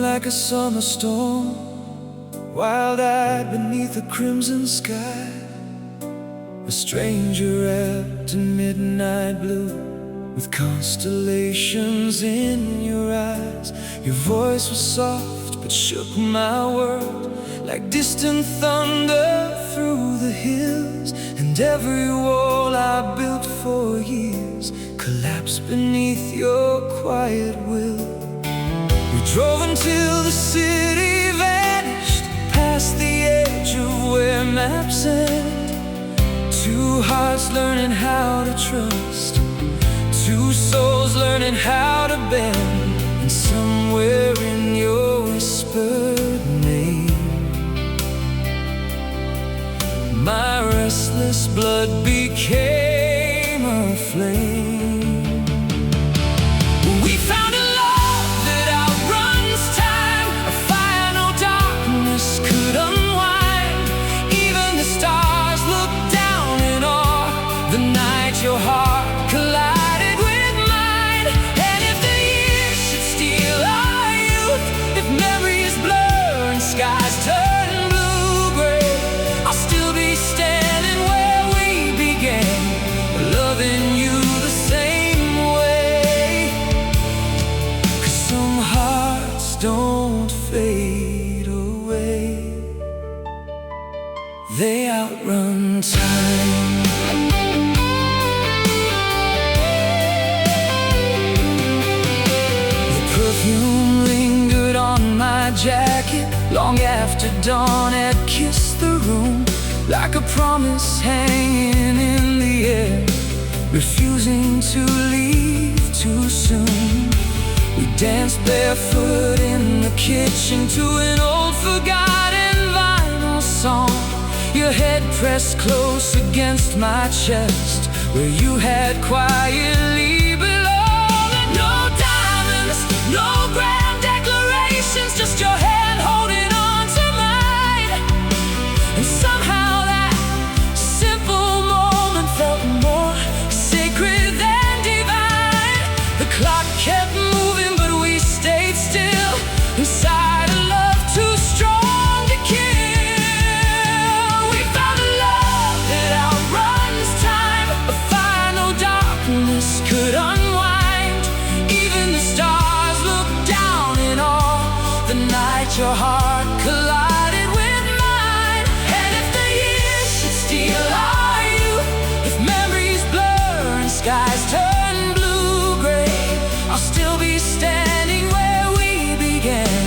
like a summer storm, wild-eyed beneath a crimson sky. A stranger wrapped in midnight blue, with constellations in your eyes. Your voice was soft but shook my world, like distant thunder through the hills. And every wall I built for years collapsed beneath your quiet will. We drove until the city vanished, past the edge of where maps end. Two hearts learning how to trust, two souls learning how to bend. And somewhere in your whispered name, my restless blood became a flame. We found a love that outruns time, a fire no darkness could unwind. Even the stars looked down in awe the night your heart collided with mine. And if the years should steal our youth, if memories blur and skies turn blue-gray, I'll still be standing where we began, loving you the same way. 'Cause some hearts don't fade away, they outrun time. The perfume lingered on my jacket long after dawn had kissed the room, like a promise hanging in the air, refusing to leave too soon. We danced barefoot in the kitchen to an old forgotten vinyl song, your head pressed close against my chest, where you had quietly belonged. And no diamonds, no grand declarations, just your hand holding on to mine. And somehow that simple moment felt more sacred than divine. The clock kept moving, but we stayed still, inside a love too strong to kill. We found a love that outruns time, a fire no darkness could unwind. Even the stars looked down in awe the night your heart collided with mine. And if the years should steal our youth, if memories blur and skies turn blue-gray, I'll still be standing where we began,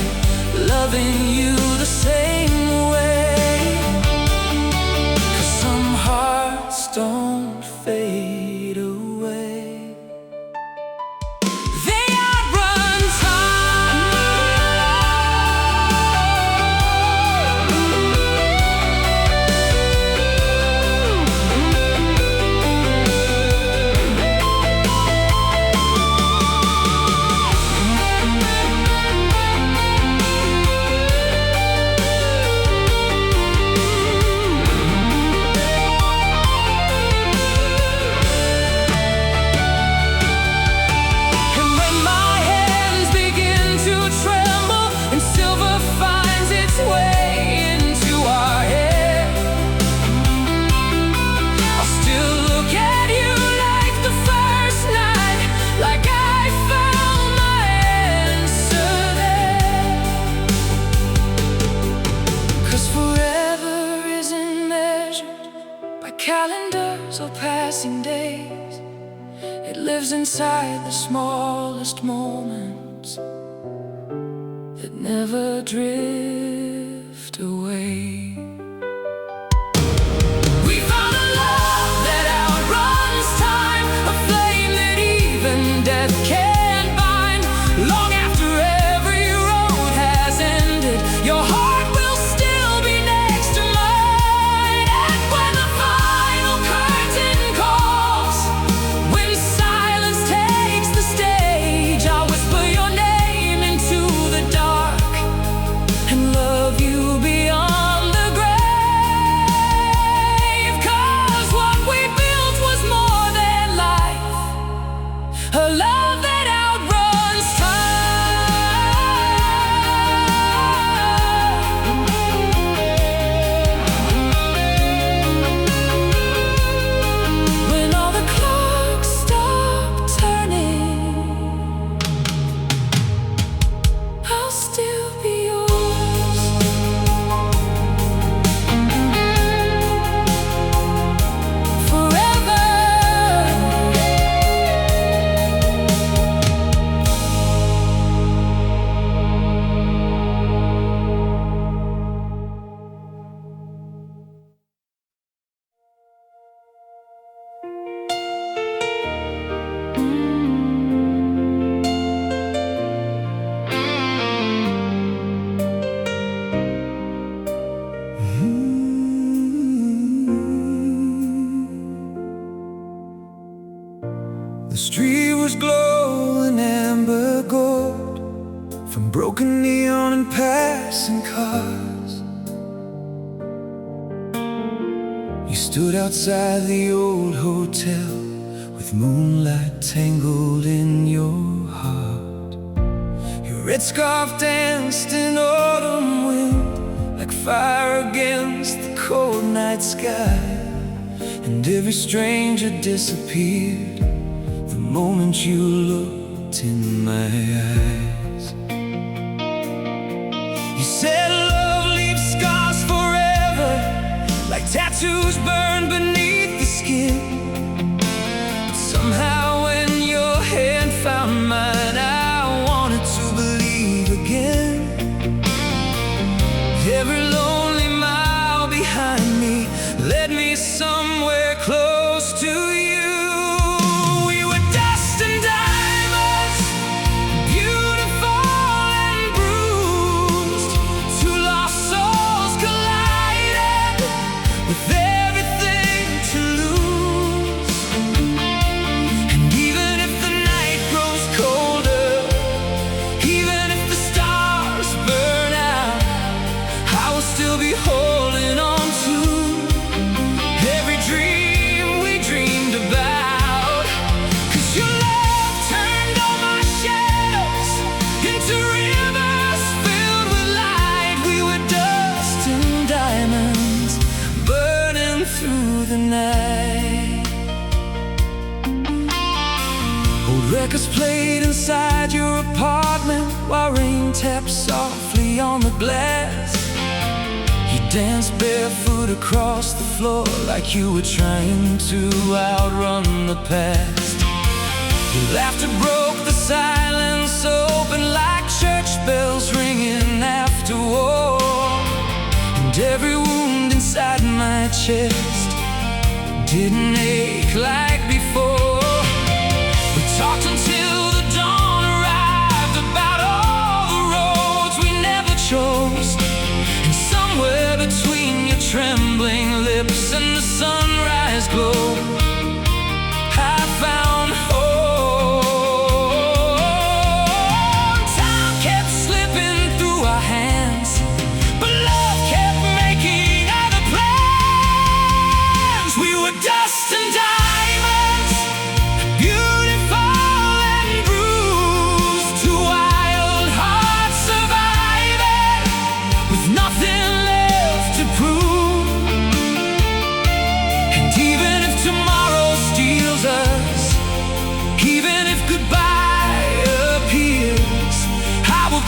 loving you the same way. 'Cause some hearts don't fade away, they outrun time. And when my hands begin to tremble and silver finds its way into our hair, I'll still look at you like the first night, like I found my answer there. 'Cause forever isn't measured by calendars or passing days. It lives inside the smallest moments that never drift away. We found a love that outruns time, a flame that even death can't bind. Long after every road has ended, your heart will still be next to mine. And when the final curtain calls, when silence takes the stage, I'll whisper your name into the dark and love you beyond the broken neon and passing cars. You stood outside the old hotel with moonlight tangled in your heart. Your red scarf danced in autumn wind like fire against the cold night sky. And every stranger disappeared the moment you looked in my eyes. You said love leaves scars forever, like tattoos burned beneath the skin. But somehow when your hand found mine, I wanted to believe again. Every lonely mile behind me led me somewhere close to you. Records played inside your apartment while rain tapped softly on the glass. You danced barefoot across the floor like you were trying to outrun the past. Your laughter broke the silence open like church bells ringing after war. And every wound inside my chest didn't ache like before. Talked until the dawn arrived about all the roads we never chose. And somewhere between your trembling lips and the sunrise glow, I found home. Time kept slipping through our hands, but love kept making other plans. We were dust and diamonds, beautiful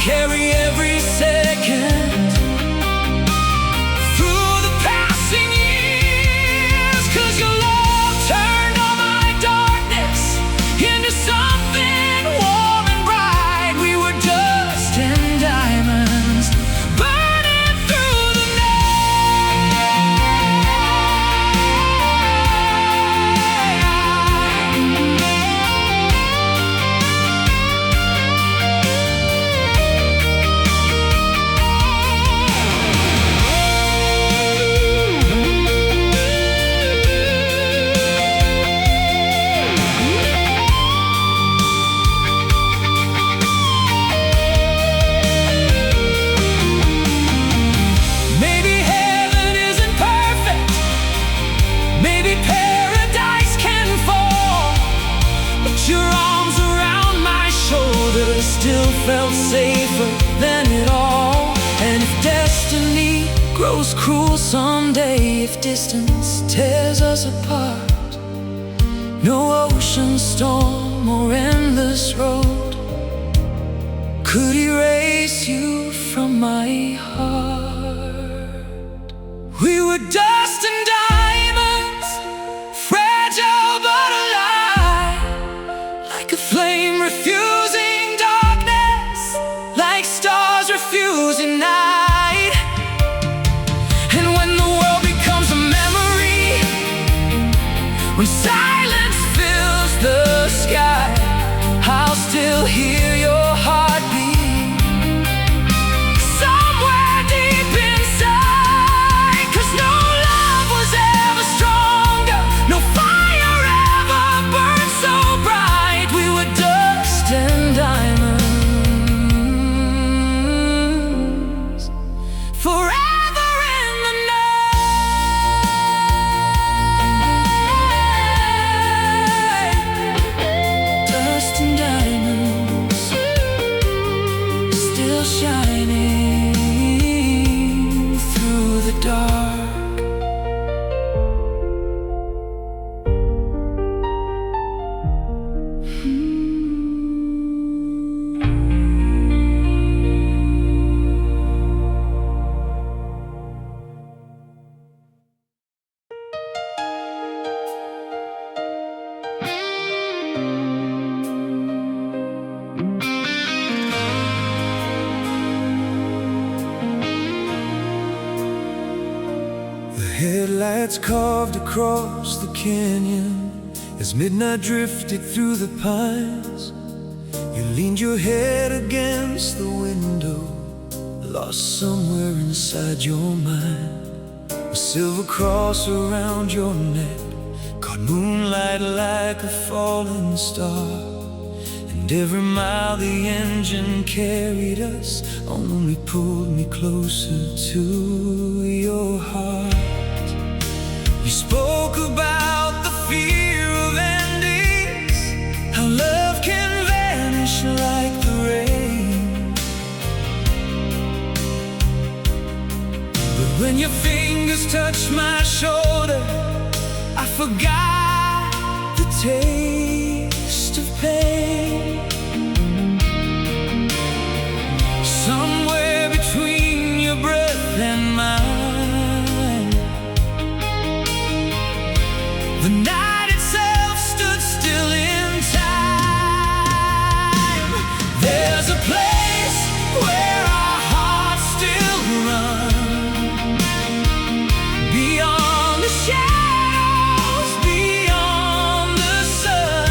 carry every second through the passing years. 'Cause your love turned all my darkness into something warm and bright. We were dust and diamonds burning through the still felt safer than it all. And if destiny grows cruel someday, if distance tears us apart, no ocean storm or endless road could erase you from my heart. We were dust and diamonds, fragile but alive, like a flame refusing stars refusing night. And when the world becomes a memory, when silence fills the sky, I'll still hear your heartbeat somewhere deep inside. 'Cause no love was ever stronger, no fire ever burned so bright. We were dust and diamonds. Headlights carved across the canyon as midnight drifted through the pines. You leaned your head against the window, lost somewhere inside your mind. A silver cross around your neck caught moonlight like a falling star. And every mile the engine carried us only pulled me closer to your heart. You spoke about the fear of endings, how love can vanish like the rain. But when your fingers touched my shoulder, I forgot the taste of pain. Somewhere between your breath and mine, the night itself stood still in time. There's a place where our hearts still run, beyond the shadows, beyond the sun,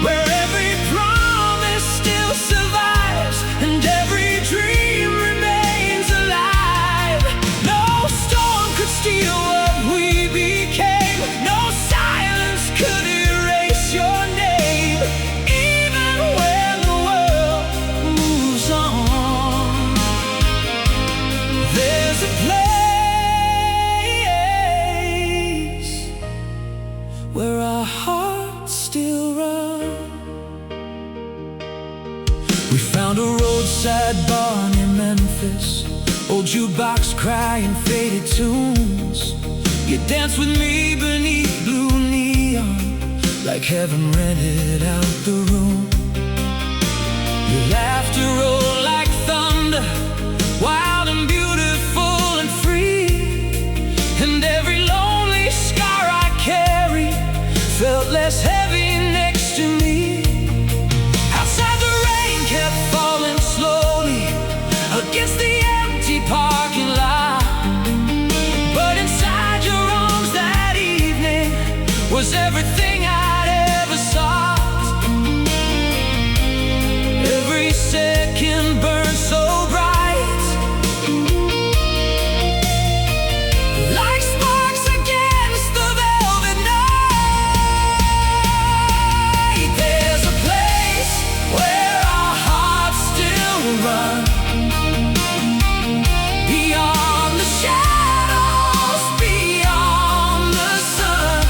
where every promise still survives and every dream remains alive. No storm could steal what we became, no silence could erase your name. Even when the world moves on, there's a place where our hearts still run. We found a roadside bar near Memphis, old jukebox crying faded tunes. You danced with me beneath blue neon, like heaven rented out the room. Your laughter rolled like thunder, wild and beautiful and free. And every lonely scar I carry felt less heavy next to me. Outside the rain kept falling slowly against the empty parking lot, but inside your arms that evening was everything I'd ever sought. Every second burned so bright, like sparks against the velvet night. There's a place where our hearts still run, beyond the shadows, beyond the sun,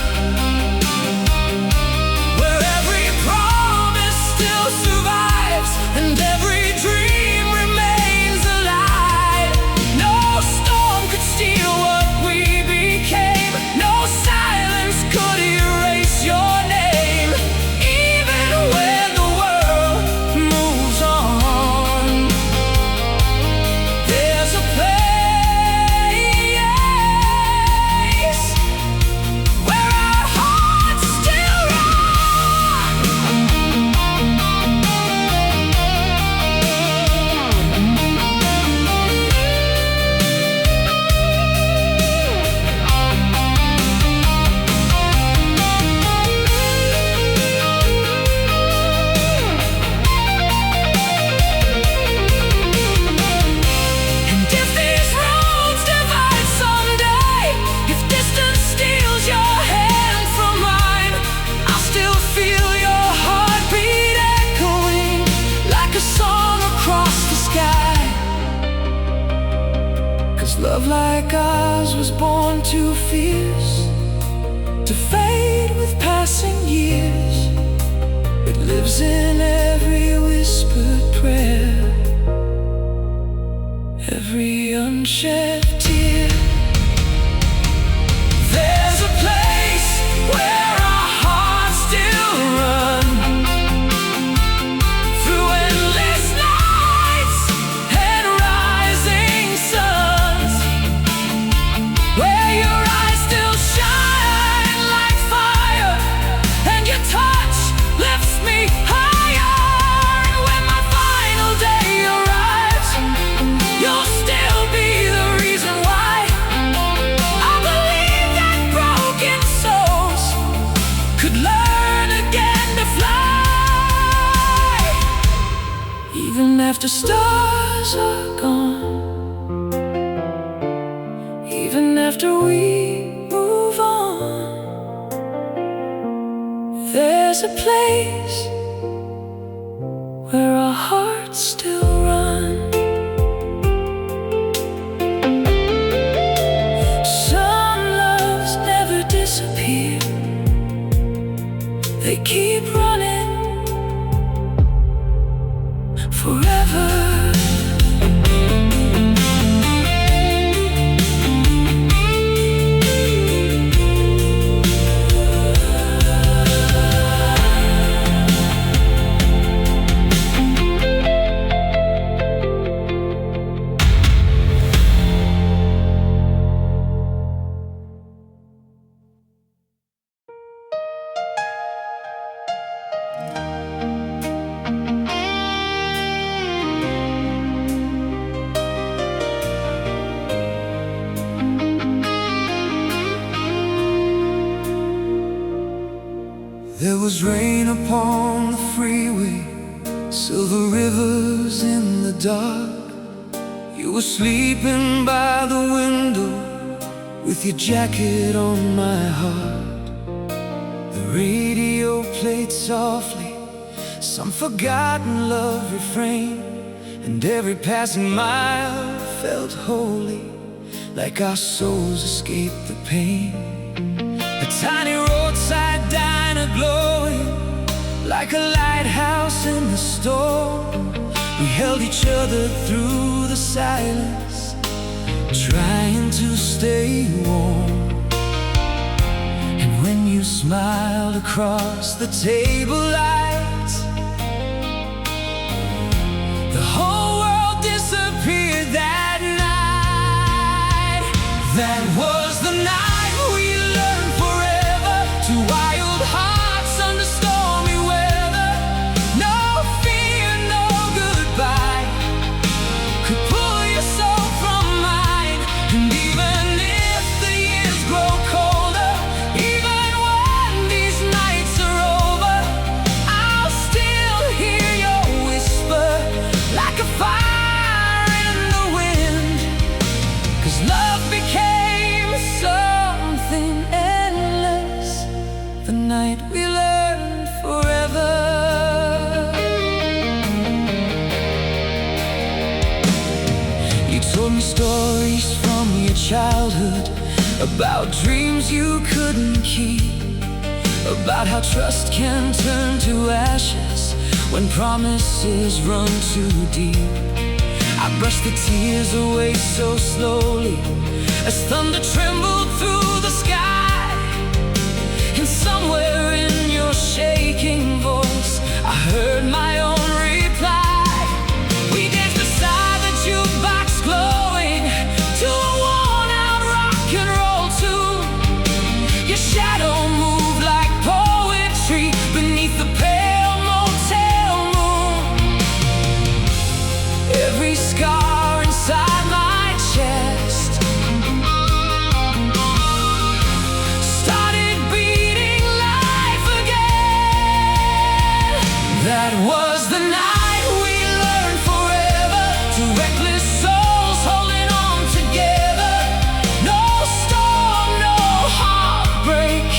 where every promise still survives and every dream remains alive. No storm could steal what we became, no silence could erase your name. Even when the world moves on, there's a place where our hearts still And if these roads divide someday, if distance steals your hand from mine, I'll still feel your heartbeat echoing like a song across the sky. 'Cause love like ours was born too fierce to fade with passing years. It lives in every whispered prayer, every unshed tear. There's a place where our hearts still run, through endless nights and rising suns, where your eyes still shine like fire and your touch lifts me higher. And when my final after stars are gone, even after we move on, there's a place where our hearts still run. Some loves never disappear, they keep running forever. There was rain upon the freeway, silver rivers in the dark. You were sleeping by the window with your jacket on my heart. The radio played softly some forgotten love refrain, and every passing mile felt holy, like our souls escaped the pain. A tiny roadside diner glowing like a lighthouse in the storm. We held each other through the silence, trying to stay warm. And when you smiled across the table light, the whole world disappeared that night. That was the night we learned forever to wild hearts under stormy weather. No fear, no goodbye could pull your soul from mine. And even if the years grow colder, even when these nights are over, I'll still hear your whisper like a fire in the wind. 'Cause love became something endless the night we learned forever. You told me stories from your childhood, about dreams you couldn't keep, about how trust can turn to ashes when promises run too deep. I brushed the tears away so slowly as thunder trembled through the sky. And somewhere in your shaking voice I heard my own reply. We danced beside the jukebox glowing to a worn-out rock and roll tune. Your shadow moved like poetry beneath the pale motel moon. Every scar inside my chest started beating life again. That was the night we learned forever to reckless souls holding on together. No storm, no heartbreak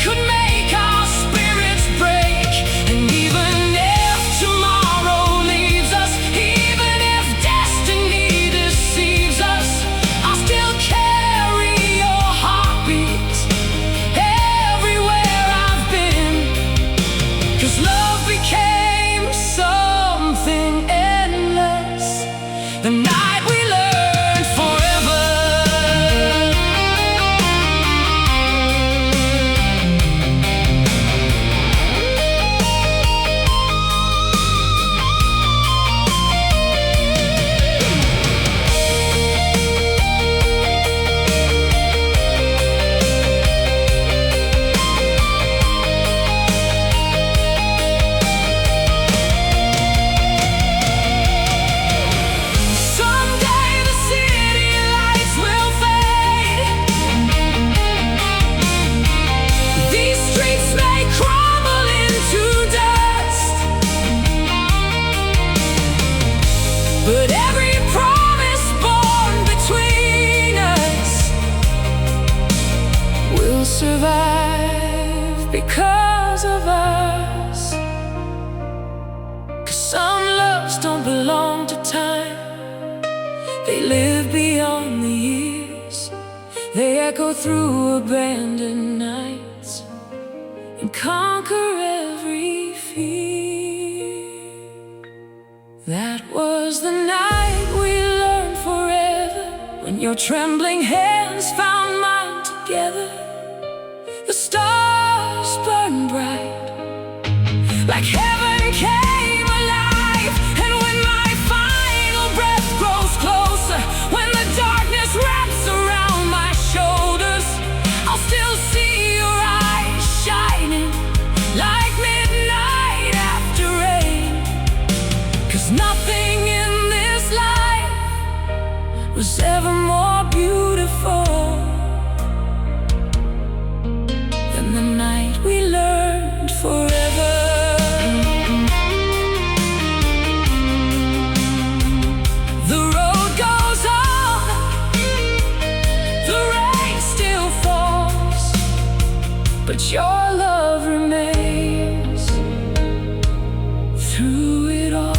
could make our spirits break. And even if tomorrow leaves us, even if destiny deceives us, I'll still carry your heartbeat everywhere I've been. 'Cause love became something endless the night we learned forever. Some because of us. 'Cause some loves don't belong to time. They live beyond the years. They echo through abandoned nights and conquer every fear. That was the night we learned forever, when your trembling hands found mine together. The stars burned bright, like heaven came alive. And when my final breath grows closer, when the darkness wraps around my shoulders, I'll still see your eyes shining like midnight after rain. 'Cause nothing in this life was ever more beautiful than the night we learned forever. The road goes on, the rain still falls, but your love remains through it all.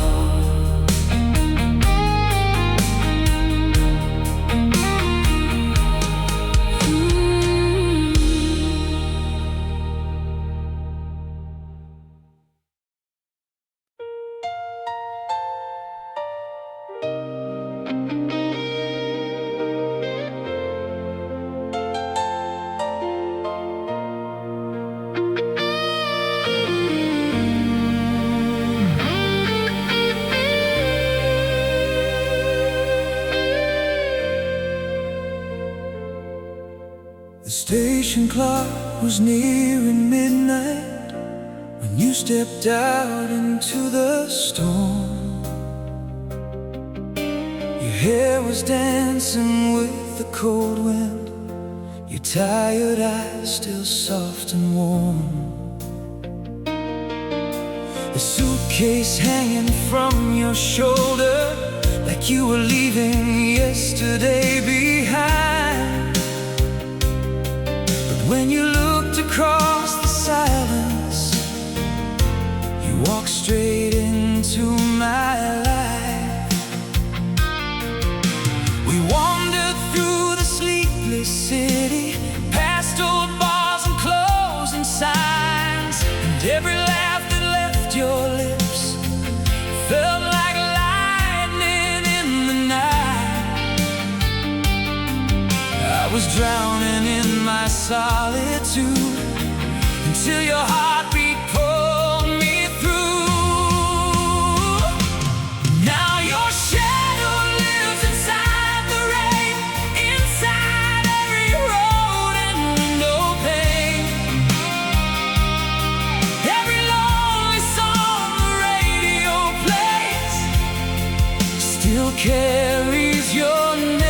The station clock was nearing midnight when you stepped out into the storm. Your hair was dancing with the cold wind, your tired eyes still soft and warm. The suitcase hanging from your shoulder, like you were leaving yesterday behind. When you looked across the silence, you walked straight into my life. We wandered through the sleepless city, past old bars and closing signs, and every laugh that left your lips felt like lightning in the night. I was drowning in my solitude until your heartbeat pulled me through. Now your shadow lives inside the rain, inside every road and window pane. Every lonely song the radio plays still carries your name.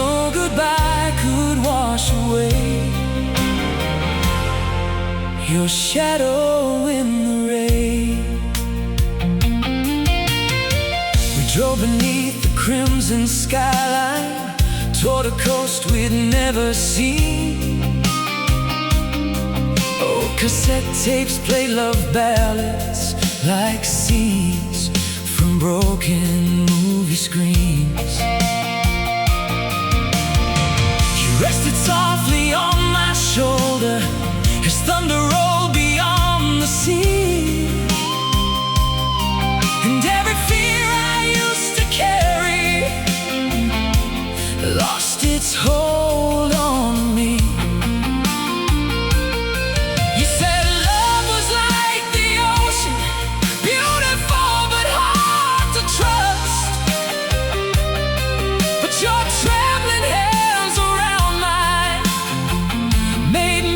No goodbye could wash away your shadow in the rain. We drove beneath the crimson skyline toward a coast we'd never seen. Oh, cassette tapes play love ballads like scenes from broken movie screens. Rested softly on my shoulder as thunder rolled beyond the sea. And every fear I used to carry lost its hold on me. You said love was like the ocean, beautiful but hard to trust. But your trembling hands around mine made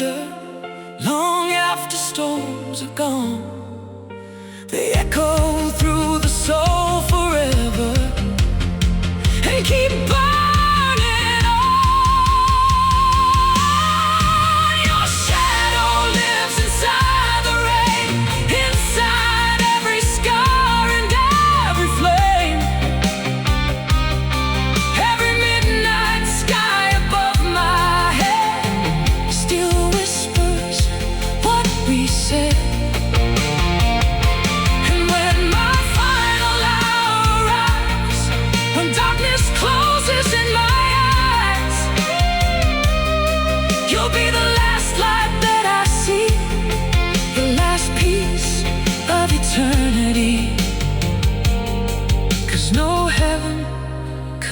thunder, long after storms are gone. They echo through the soul forever and keep burning on. Your shadow lives inside the rain, inside every scar and every flame. Every midnight sky above my head still whispers what we said.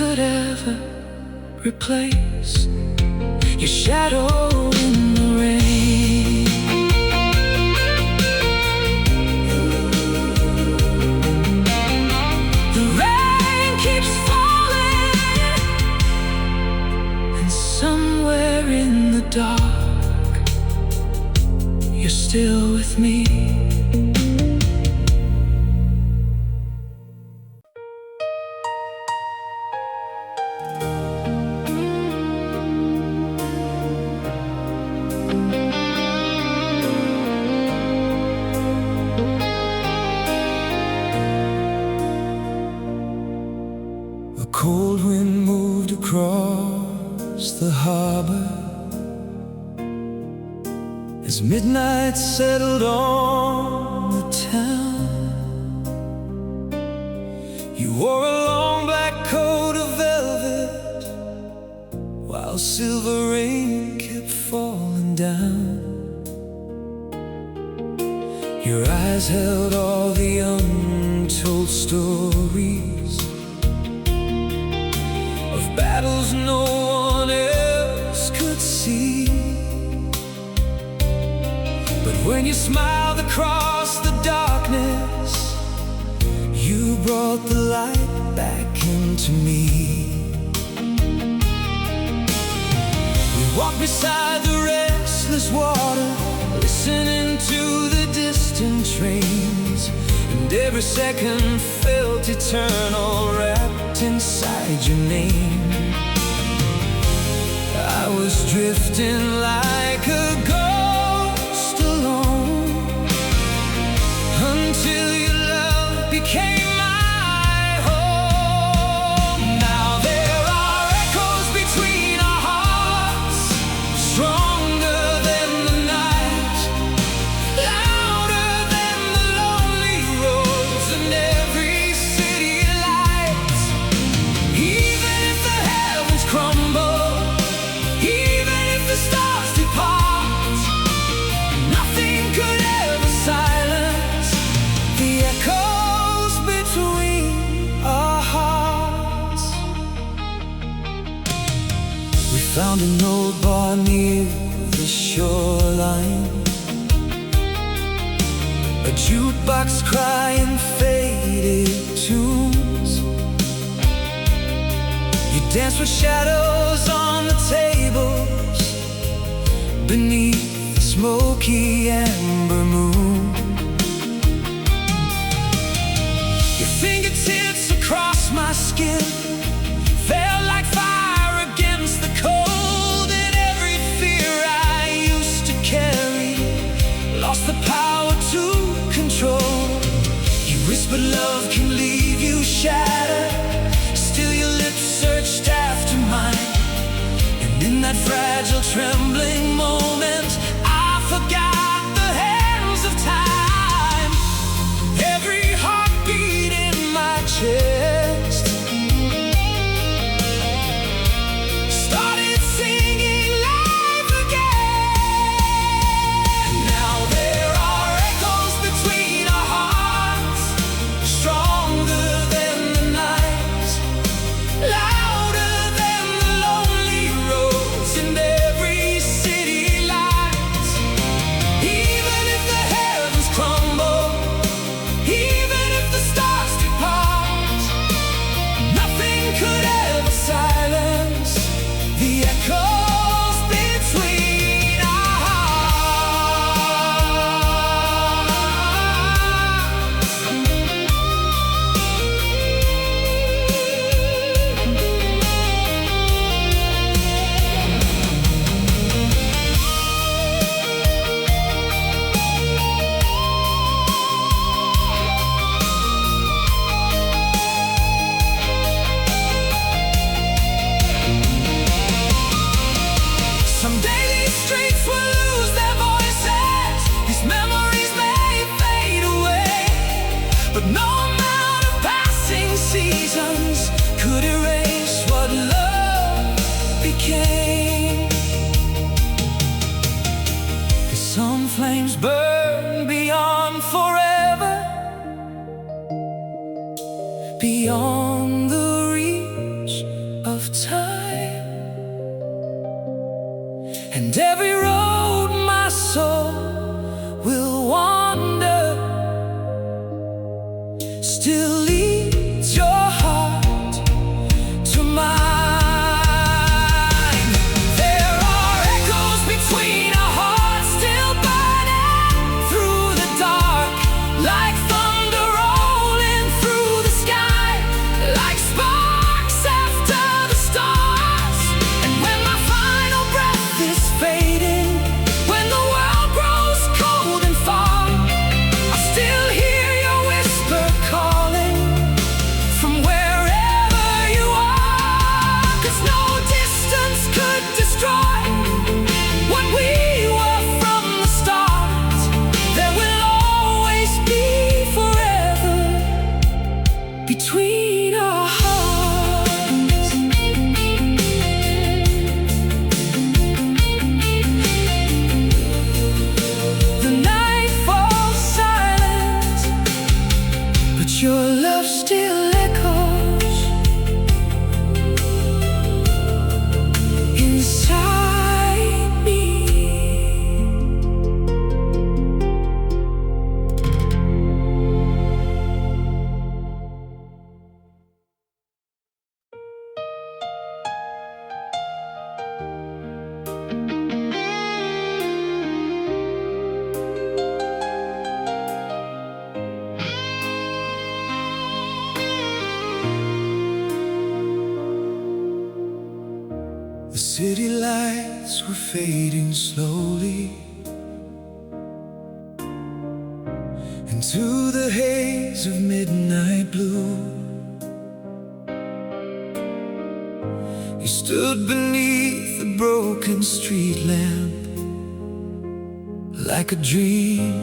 Could ever replace your shadow in the rain. The rain keeps falling, and somewhere in the dark, you're still with me. Cold wind moved across the harbor as midnight settled on the town. You wore a long black coat of velvet while silver rain kept falling down. Your eyes held all the untold stories, battles no one else could see. But when you smiled across the darkness, you brought the light back into me. We walked beside the restless water, listening to the distant trains, and every second felt eternal, wrapped inside your name. I was drifting like a ghost alone until your love became my home. Now there are echoes between our hearts, stronger than the night, louder than the lonely roads and every city lights. Even if the heavens crumble, the stars depart, nothing could ever silence the echoes between our hearts. We found an old bar near the shoreline, a jukebox crying faded tunes. You danced with shadows on the tables beneath the smoky amber moon. Your fingertips across my skin felt like fire against the cold, and every fear I used to carry lost the power to control. You whispered love can leave you shattered, still your lips searched after mine. In that fragile, trembling moment, I forgot the hands of time. Every heartbeat in my chest started singing life again. Now there are echoes between our hearts, stronger than the night, louder than the lonely roads and every city lights. and every road my soul will wander still leads your heart to mine. There are echoes between our hearts still burning through the dark, like thunder rolling through the sky, like sparks after the stars. And when my final breath is fading, when the world grows cold and far, I still hear your whisper calling from wherever you are. 'Cause no distance could destroy what we were from the start. There will always be forever between our hearts. The night falls silent, but your love still echoes inside me. The city lights were fading slowly into the haze of midnight blue. You stood beneath the broken street lamp, like a dream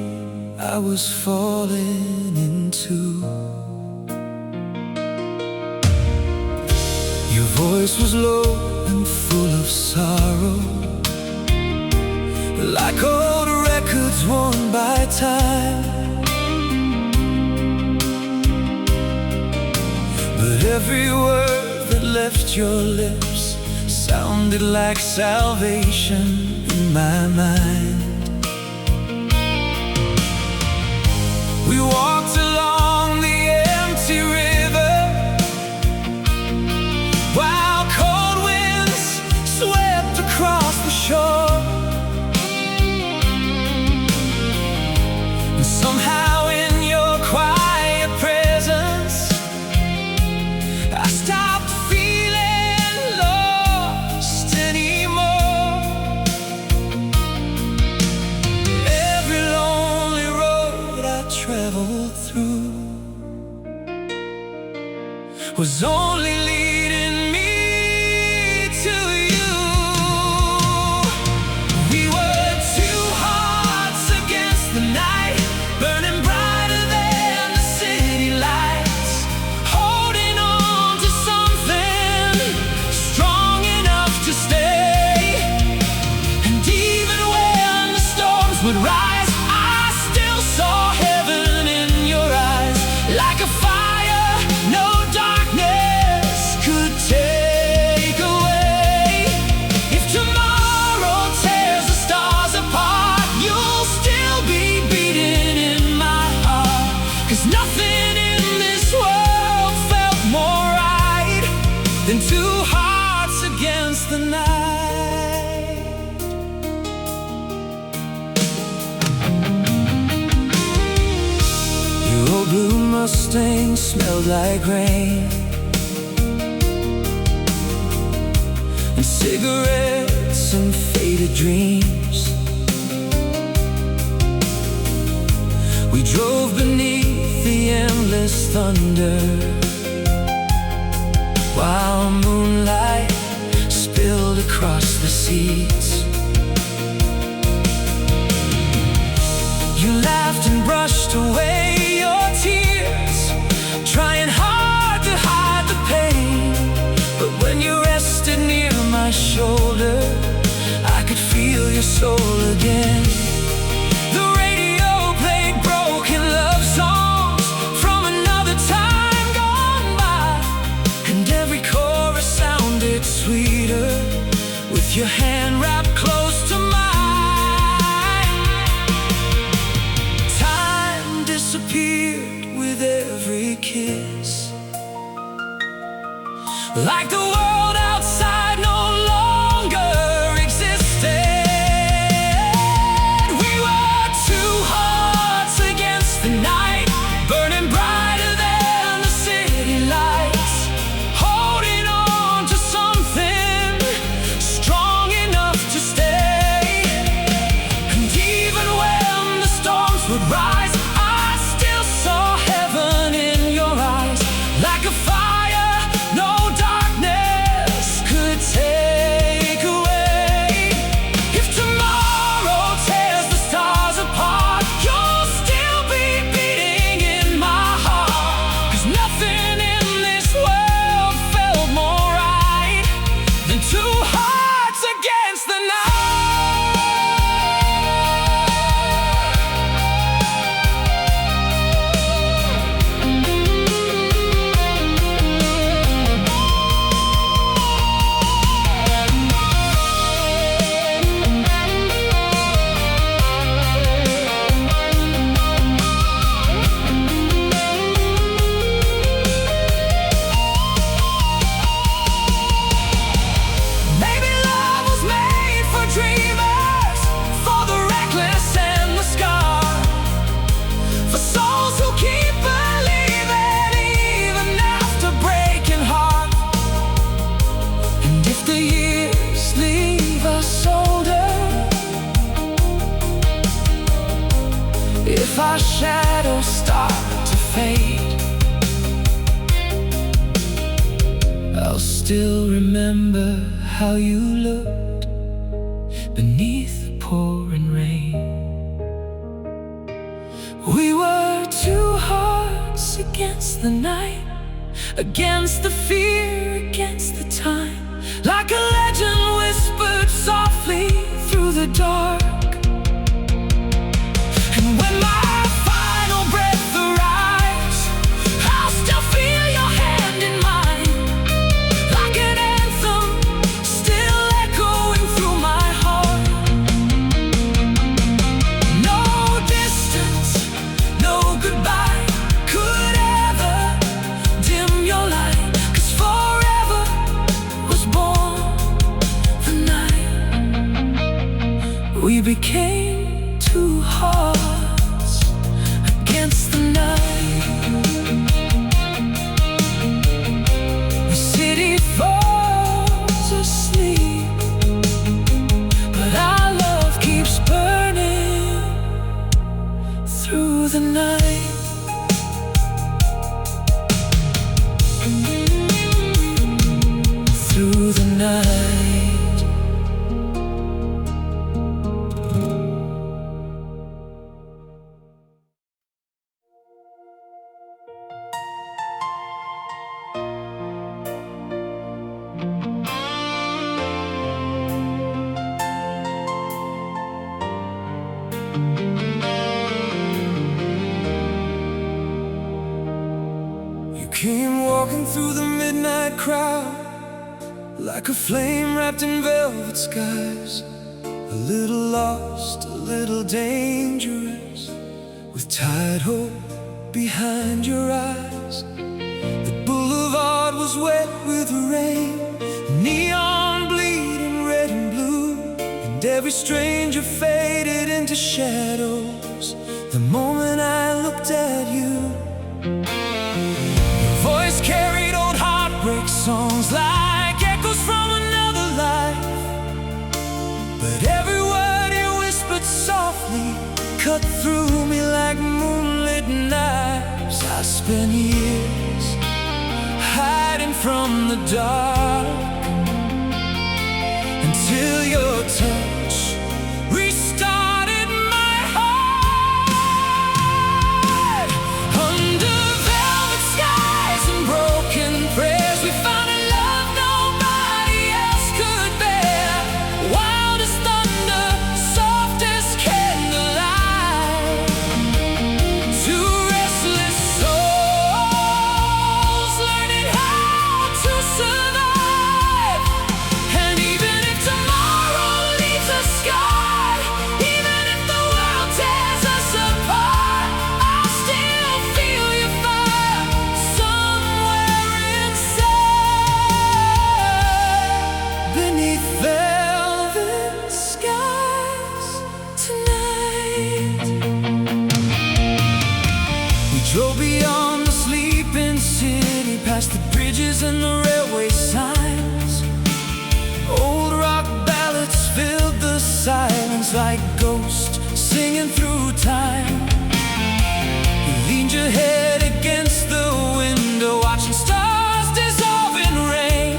I was falling into. Your voice was low and full of sorrow, like old records worn by time. But every word that left your lips sounded like salvation in my mind. We walked along the empty river while cold winds swept across the shore. And somehow in your quiet presence I stopped feeling lost anymore. Every lonely road I traveled through was only leading me to you. We were two hearts against the night, burning brighter than the city lights, holding on to something strong enough to stay. And even when the storms would rise, I still saw heaven in your eyes, like a fire no darkness could take away. If tomorrow tears the stars apart, you'll still be beating in my heart. 'Cause nothing in this world felt more right than two hearts against the night. Your old blue Mustang smelled like rain, and cigarettes and faded dreams. We drove beneath the endless thunder, while moonlight spilled across the seats. You laughed and brushed away your tears, trying hard to hide the pain. But when you rested near my shoulder, I could feel your soul again. The radio played broken love songs from another time gone by, and every chorus sounded sweeter with your hand wrapped close still remember how you looked beneath the pouring rain. We were two hearts against the night, against the fear, against the time, like a legend whispered softly through the dark. And when my final breath arrives, I'll still feel your hand in mine, like an anthem still echoing through my heart. No distance, no goodbye could ever dim your light, 'cause forever was born the night we became two hearts against the night. The city falls asleep, but our love keeps burning through the night. Through the night. You came walking through the midnight crowd, like a flame wrapped in velvet skies, a little lost, a little dangerous, with tired hope behind your eyes. The boulevard was wet with rain, neon bleeding red and blue, and every stranger faded into shadows the moment I looked at you. Your voice carried old heartbreak songs like echoes from another life, but every word you whispered softly cut through me like moonlit knives. I spent years hiding from the dark, until your touch restarted my heart. Under velvet skies and broken prayers, we found a love nobody else could bear. Wild as thunder, soft as candlelight. Two restless souls learning how to survive. And even if tomorrow leaves us scarred, even if the world tears us apart, I'll still feel your fire somewhere inside. Beneath velvet skies tonight, we drove beyond the sleeping city, past the bridges and the railway signs. Old rock ballads filled the silence like ghosts singing through time. You leaned your head against the window, watching stars dissolve in rain,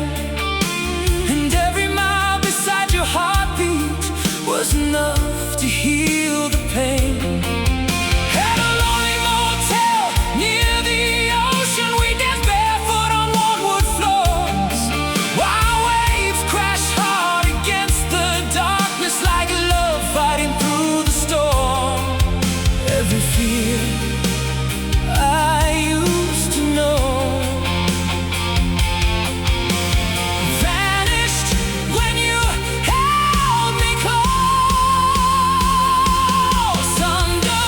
and every mile beside your heartbeat was enough to heal the pain. At a lonely motel near the ocean, we danced barefoot on warm wood floors, while waves crashed hard against the darkness, like love fighting through the storm. Every fear I used to know vanished when you held me close. Under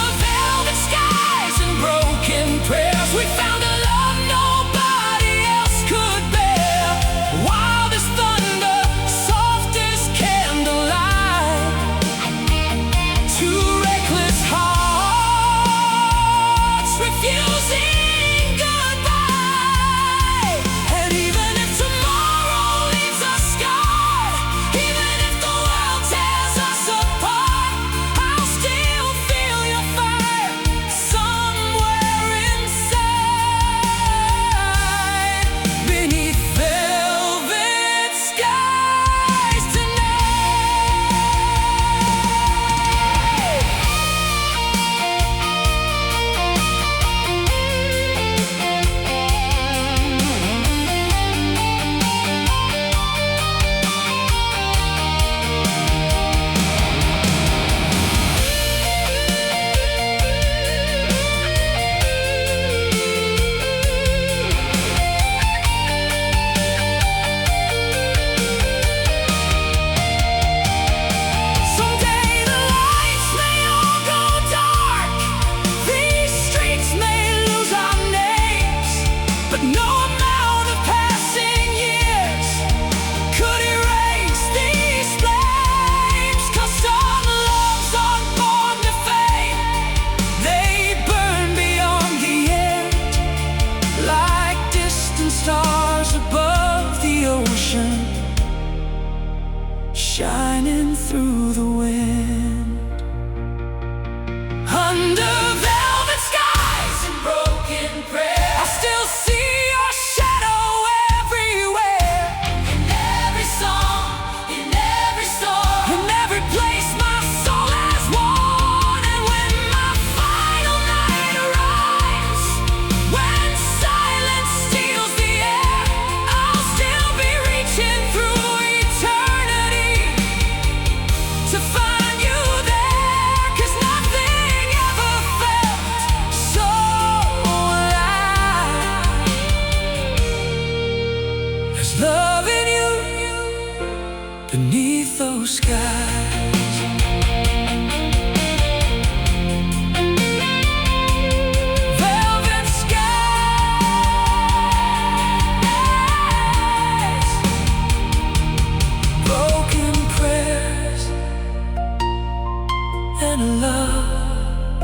and a love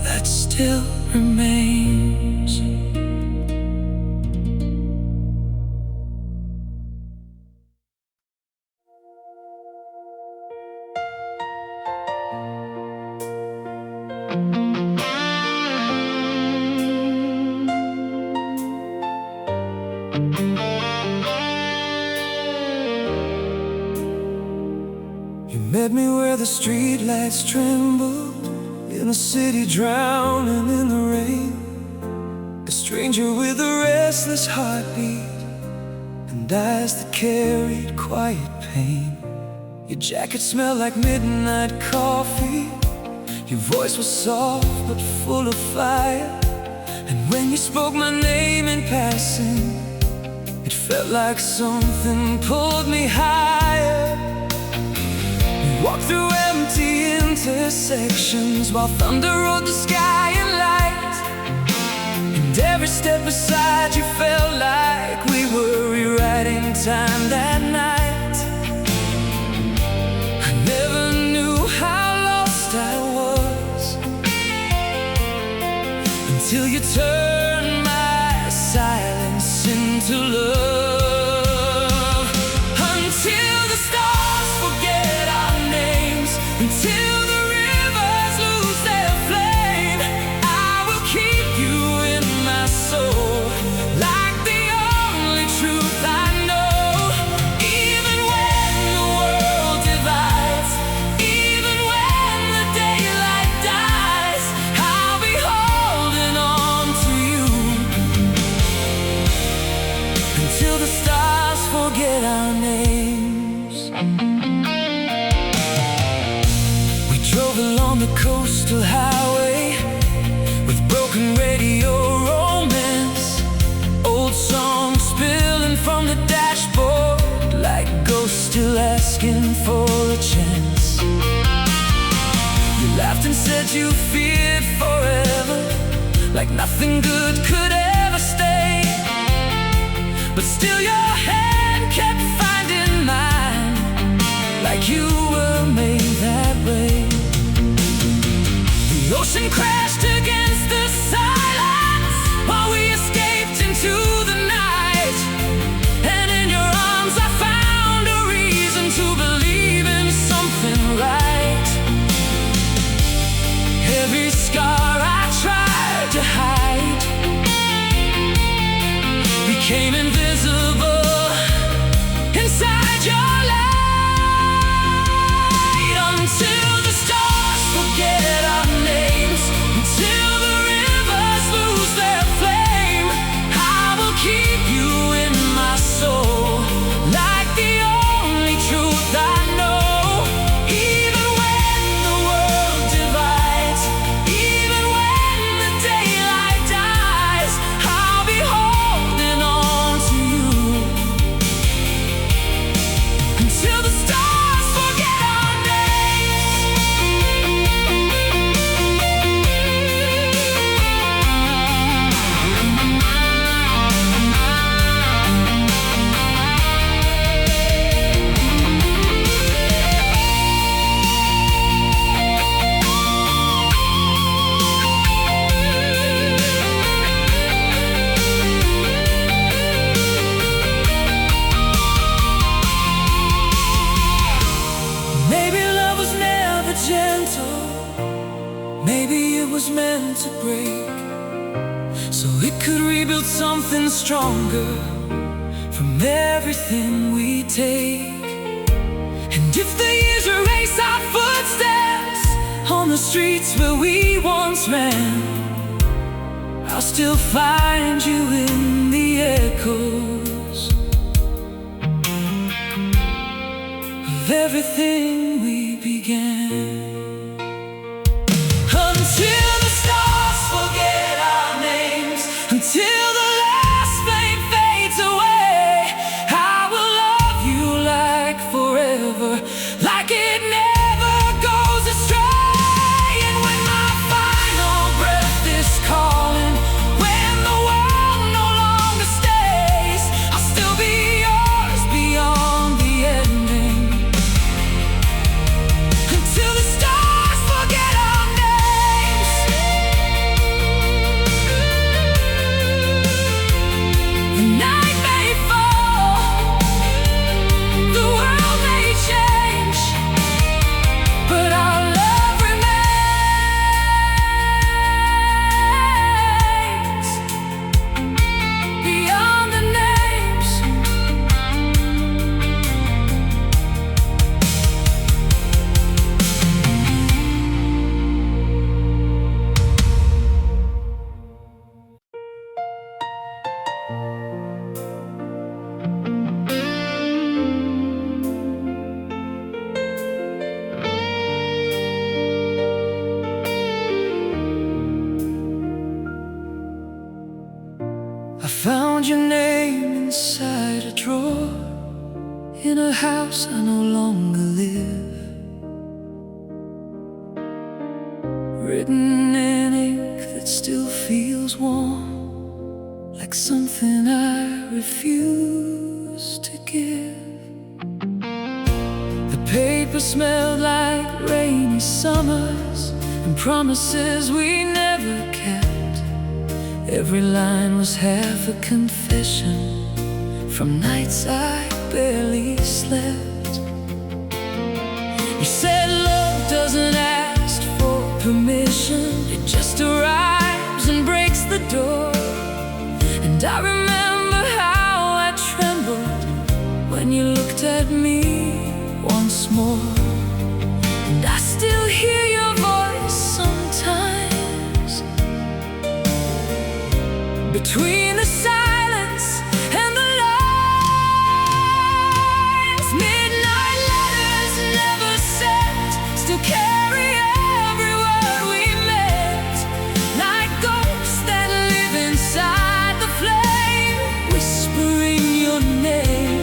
that still remains. You met me where the streetlights trembled, in a city drowning in the rain. A stranger with a restless heartbeat and eyes that carried quiet pain. Your jacket smelled like midnight coffee. Your voice was soft but full of fire. And when you spoke my name in passing, it felt like something pulled me higher. We walked through empty intersections while thunder rode the sky in light. And every step beside you felt like we were rewriting time that night. I never knew how lost I was until you turned my silence into love. Until the stars forget our names, until the rivers lose their flame, I will keep you in my soul, like the only truth I know. Even when the world divides, even when the daylight dies, I'll be holding on to you until the stars forget our names. We drove along the coastal highway with broken radio romance, old songs spilling from the dashboard like ghosts still asking for a chance. You laughed and said you feared forever, like nothing good could ever stay. But still your hand kept finding mine, like you were made that way. The ocean crashed against the silence while we escaped into the night. And in your arms I found a reason to believe in something right. Every scar I tried to hide became invisible inside your light. Until the stars forget our names, until the rivers lose their flame, I will keep you in my soul, like the only truth I know. Even when the world divides, even when the daylight dies, I'll be holding on to you until the stars forget our names. Maybe love was never gentle, maybe it was meant to break, so it could rebuild something stronger from everything we take. And if the years erase our footsteps on the streets where we once ran, I'll still find you in the echoes of everything we began. Until the stars forget our names, until the last flame fades away, I will love you like forever, like it never goes astray. And when my final breath is calling, when the world no longer stays, I'll still be yours beyond the ending. Until the stars inside a drawer in a house I no longer live, written in ink that still feels warm, like something I refuse to give. The paper smelled like rainy summers and promises we never kept. Every line was half a confession from nights I barely slept. You said love doesn't ask for permission, it just arrives and breaks the door. And I remember how I trembled when you looked at me once more. And I still hear your voice sometimes between the silence and the lines. Midnight letters never sent still carry every word we meant, like ghosts that live inside the flame, whispering your name.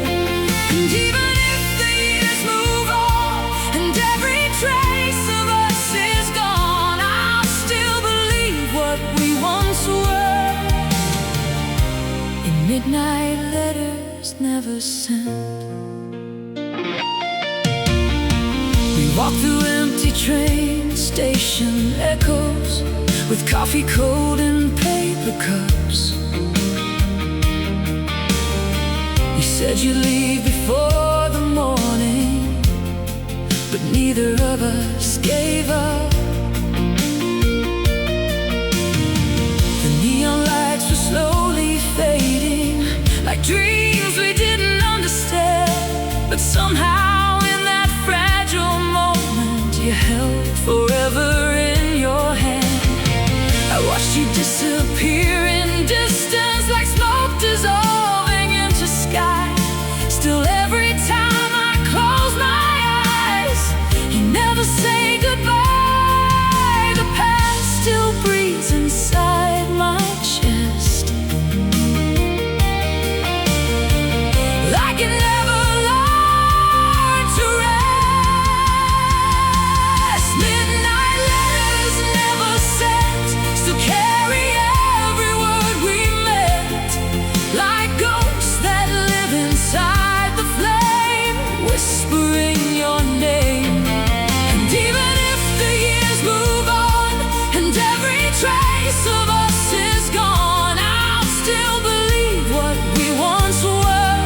And even if the years move on and every trace of us is gone, I'll still believe what we once were. In midnight letters never sent. We walk through empty train station echoes with coffee cold in paper cups. You said you'd leave before the morning, but neither of us gave up. The neon lights were slowly fading, like dreams we didn't understand. But somehow in that fragile moment you held forever in your hand. I watched you disappear in distance, like smoke dissolving into sky. Still every time I close my eyes, you never say goodbye. The past still breathes inside my chest, like it never learned to rest. Midnight letters never sent still carry every word we meant, like ghosts that live inside the flame, whispering your name. And even if the years move on and every trace of us is gone, I'll still believe what we once were.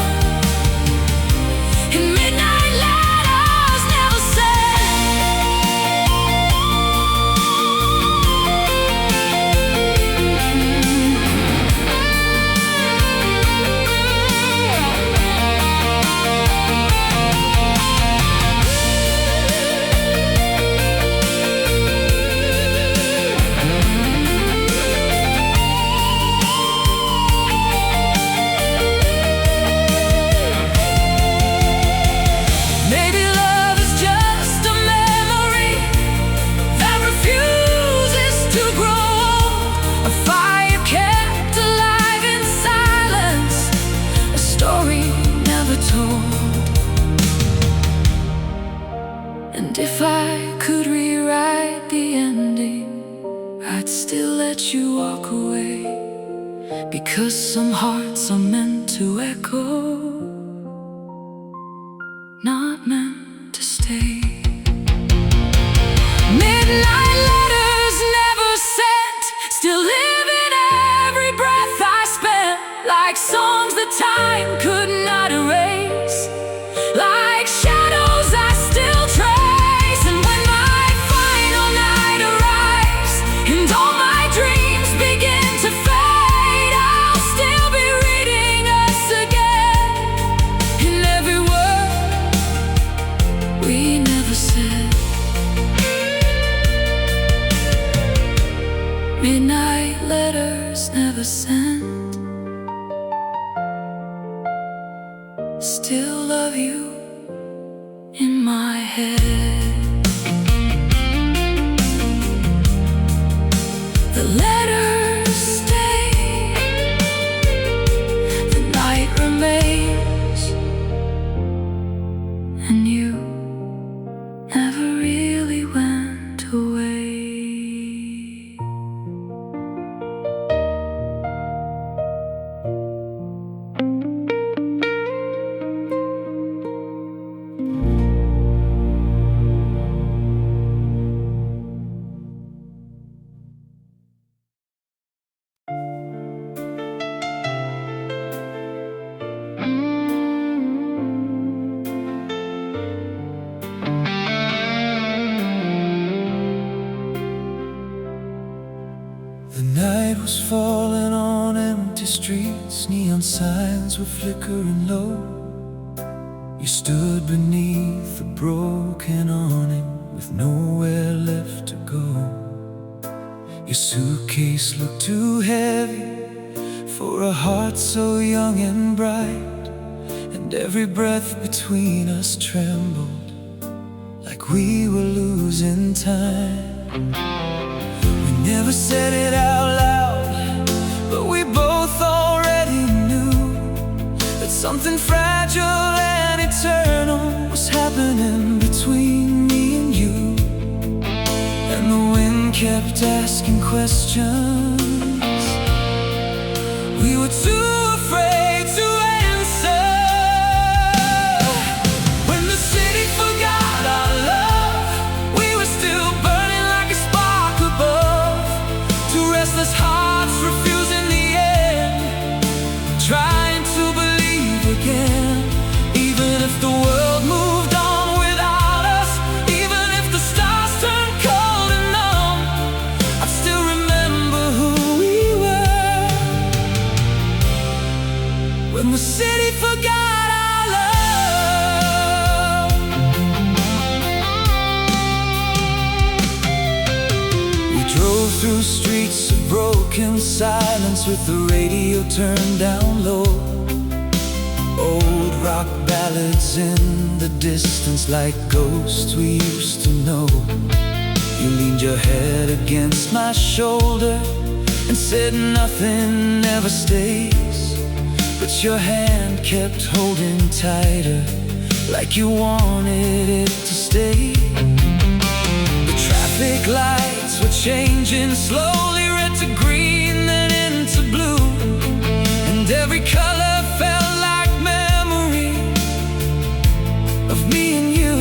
And midnight letters never Maybe love is just a memory that refuses to grow old, a fire kept alive in silence, a story never told. And if I could rewrite the ending, I'd still let you walk away, because some hearts are meant to echo, not meant to stay. Midnight letters never sent still live in every breath I spent, like songs that time could not erase, like shadows I still trace. And when my final night arrives and all my dreams begin to fade, I'll still be reading us again in every word we never said. Midnight letters never sent, still love you in my head. The letters stay, the night remains. streets, neon signs were flickering low. You stood beneath a broken awning with nowhere left to go. Your suitcase looked too heavy for a heart so young and bright, and every breath between us trembled like we were losing time. We never said it out loud, but we both already knew that something fragile and eternal was happening between me and you. And the wind kept asking questions we were too afraid to answer. When the city forgot our love, we were still burning like a spark above. Two restless hearts refusing the end, trying to believe again. Even if the world moved on without us, even if the stars turned cold and numb, I'd still remember who we were. When the city forgot our love, we drove through streets of broken silence with the radio turned down low. Old rock ballads in the distance like ghosts we used to know. You leaned your head against my shoulder and said nothing ever stays, but your hand kept holding tighter like you wanted it to stay. The traffic lights were changing slowly, red to green then into blue, and every color felt like memory of me and you.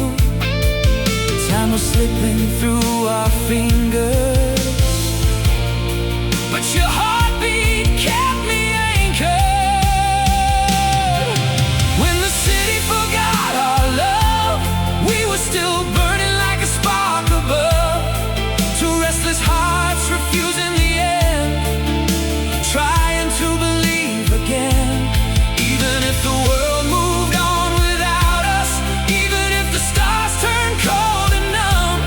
Time was slipping through our fingers, but your heartbeat kept me anchored. When the city forgot our love, we were still burning like a spark above. Two restless hearts refusing the end, trying to believe again. Even if the world moved on without us, even if the stars turned cold and numb,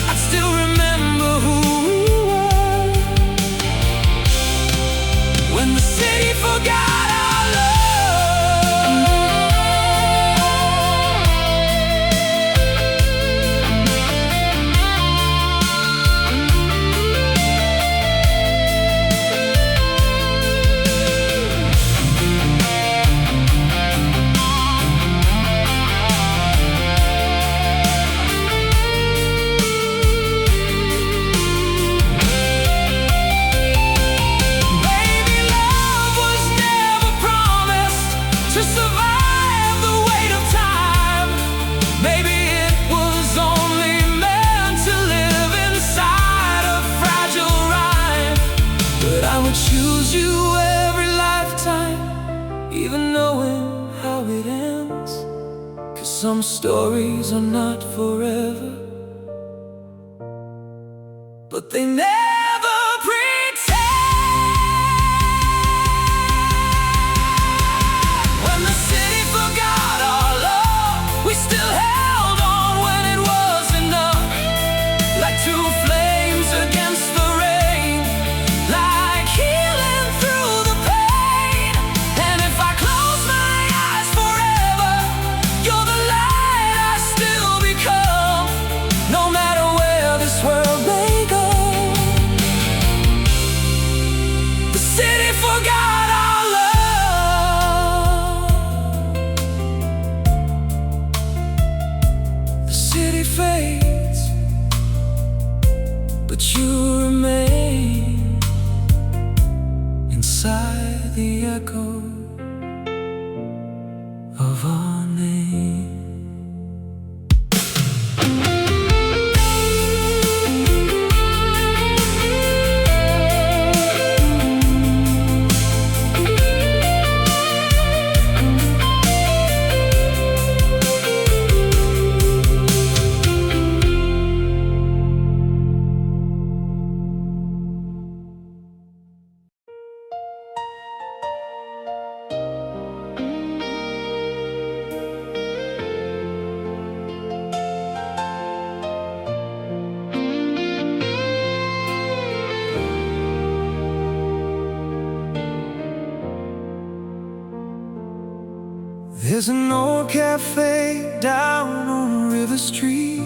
I'd still remember who we were. When the city forgot our love, baby, love was never promised to survive the weight of time. Maybe it was only meant to live inside a fragile rhyme. But I would choose you every lifetime, even knowing how it ends. 'Cause some stories are not forever, but they never pretend. When the city forgot our love, we still held on when it was enough. Like two flames against the rain, like healing through the pain. And if I close my eyes forever, you're the light I still become, no matter where this world may go. The city forgot our love. The city fades, but you remain inside the echo of our name. There's an old cafe down on River Street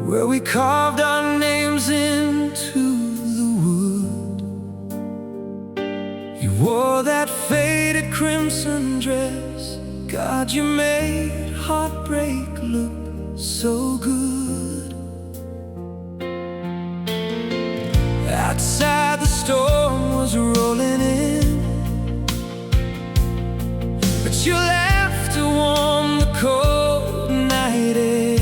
where we carved our names into the wood. You wore that faded crimson dress. God, you made heartbreak look so good. Outside the storm was rolling in, but you left to warm the cold night air.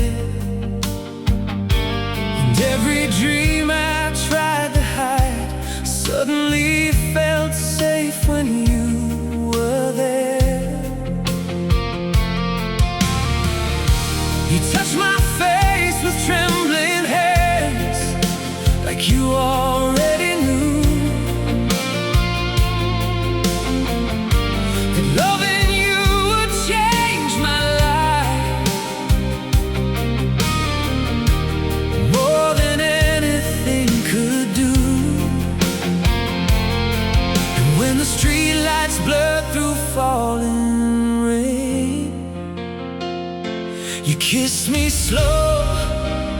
And every dream I tried to hide suddenly felt safe when you were there. You touched my face with trembling hands, like you already knew that loving you would change my life more than anything could do. And when the streetlights blurred through falling rain, you kissed me slow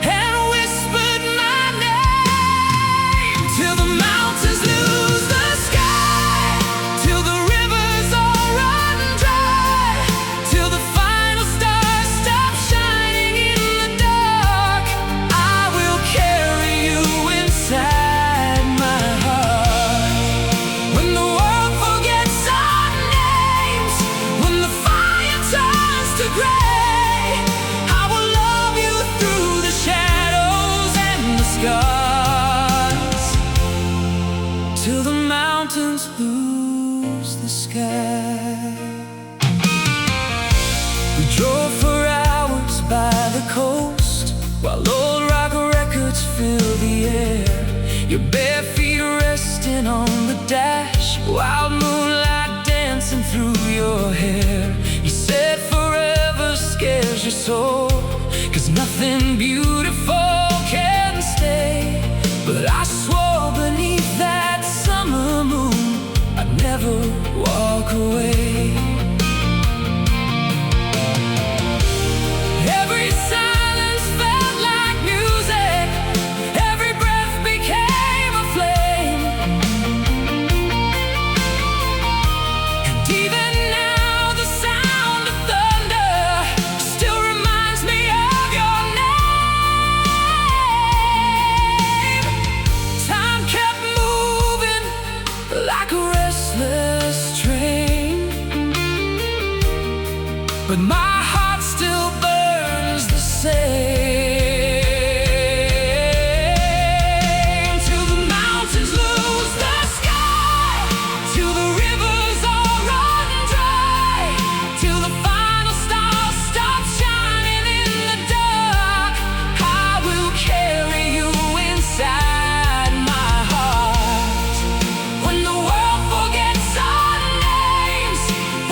and whispered my name. Till the mountains lose the sky, till the rivers all run dry, till the final stars stop shining in the dark, I will carry you inside my heart. When the world forgets our names, when the fire turns to gray, I will love you through the shadows and the scars, till the mountains lose the sky. We drove for hours by the coast while old rock records filled the air. Your bare feet resting on the dash, wild moonlight dancing through your hair. You said forever scares your soul, 'cause nothing beautiful can stay. But I swore beneath that summer moon I'd never walk away. Every silence felt like music, every breath became a flame. And even now the sound of thunder still reminds me of your name. Time kept moving like a restless train, but my heart still burns the same. Till the mountains lose the sky, till the rivers all run dry, till the final stars stop shining in the dark, I will carry you inside my heart. When the world forgets our names,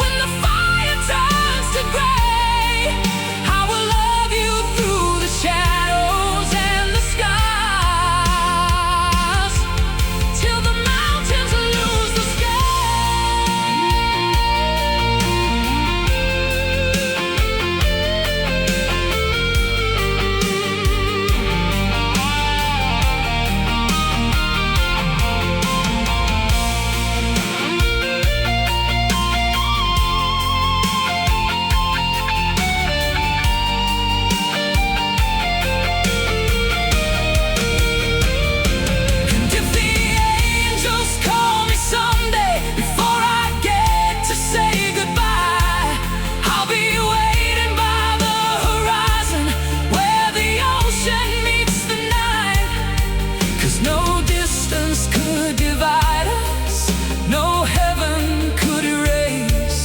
when the fire turns to gray, I will love you through the shadows and the scars, till the mountains lose the And if the angels call me someday, before I get to say goodbye, I'll be waiting by the horizon where the ocean meets the night. 'Cause no distance could divide us, no heaven could erase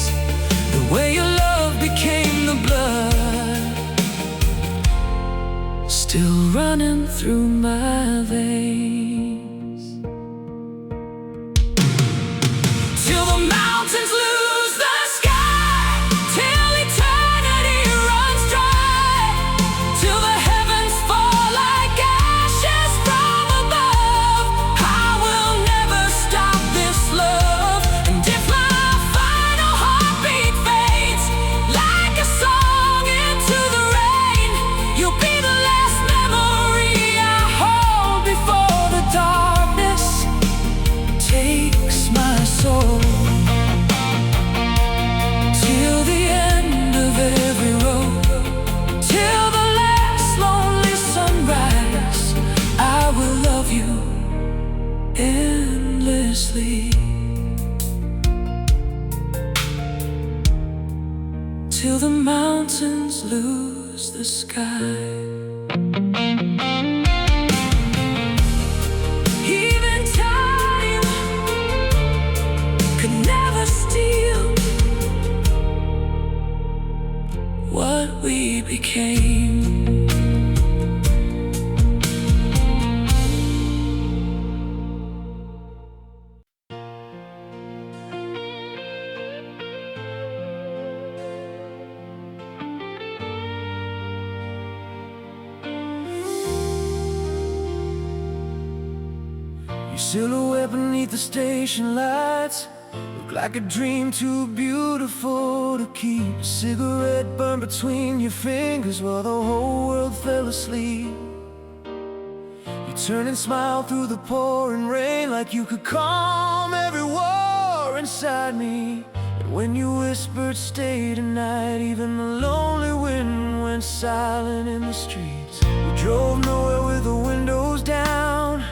the way your love became the blood still running through my veins. Till the mountains lose the sky, till eternity runs dry, till the heavens fall like ashes from above, I will never stop this love. And if my final heart lose the sky. Even time could never steal what we became. Your silhouette beneath the station lights look like a dream too beautiful to keep. A cigarette burned between your fingers while the whole world fell asleep. You turn and smile through the pouring rain like you could calm every war inside me. And when you whispered stay tonight, even the lonely wind went silent in the streets. We drove nowhere with the windows down,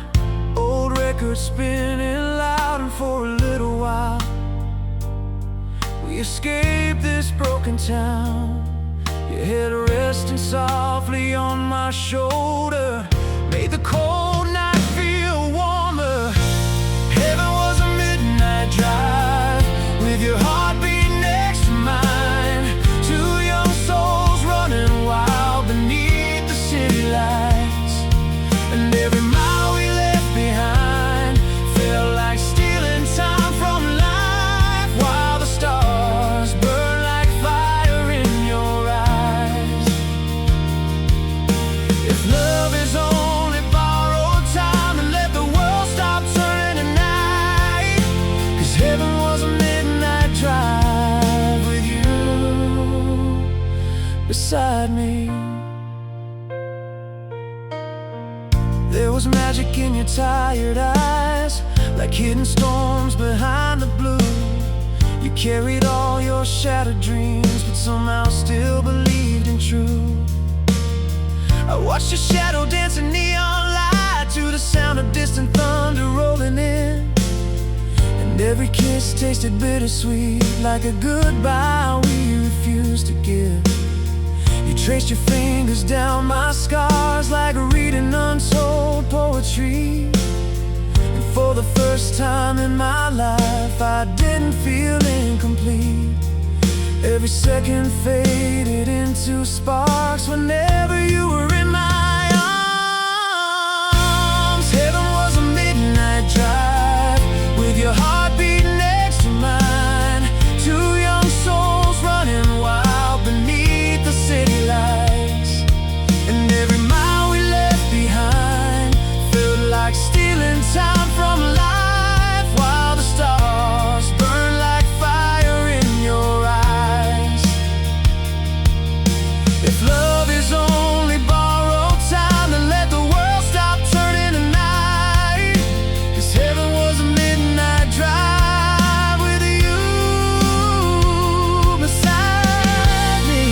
old records spinning loud, and for a little while we escaped this broken town. Your head resting softly on my shoulder made the cold night feel warmer. Heaven was a midnight drive with your heartbeat next to mine. Two young souls running wild beneath the city lights, and every mile we left behind felt like stealing time from life, while the stars burn like fire in your eyes. If love is only borrowed time, then let the world stop turning tonight. 'Cause heaven was a midnight drive with you beside me. There was magic in your tired eyes, like hidden storms behind the blue. You carried all your shattered dreams, but somehow still believed in true. I watched your shadow dance in neon light to the sound of distant thunder rolling in. And every kiss tasted bittersweet, like a goodbye we refused to give. You traced your fingers down my scars like reading untold poetry. And for the first time in my life, I didn't feel incomplete. Every second faded into sparks whenever you were in my arms. Heaven was a midnight drive with your heartbeat next to mine. Two young souls running wild beneath the city lights, and every mile we left behind felt like stealing time from life, while the stars burn like fire in your eyes. If love is only borrowed time, then let the world stop turning tonight. 'Cause heaven was a midnight drive with you beside me.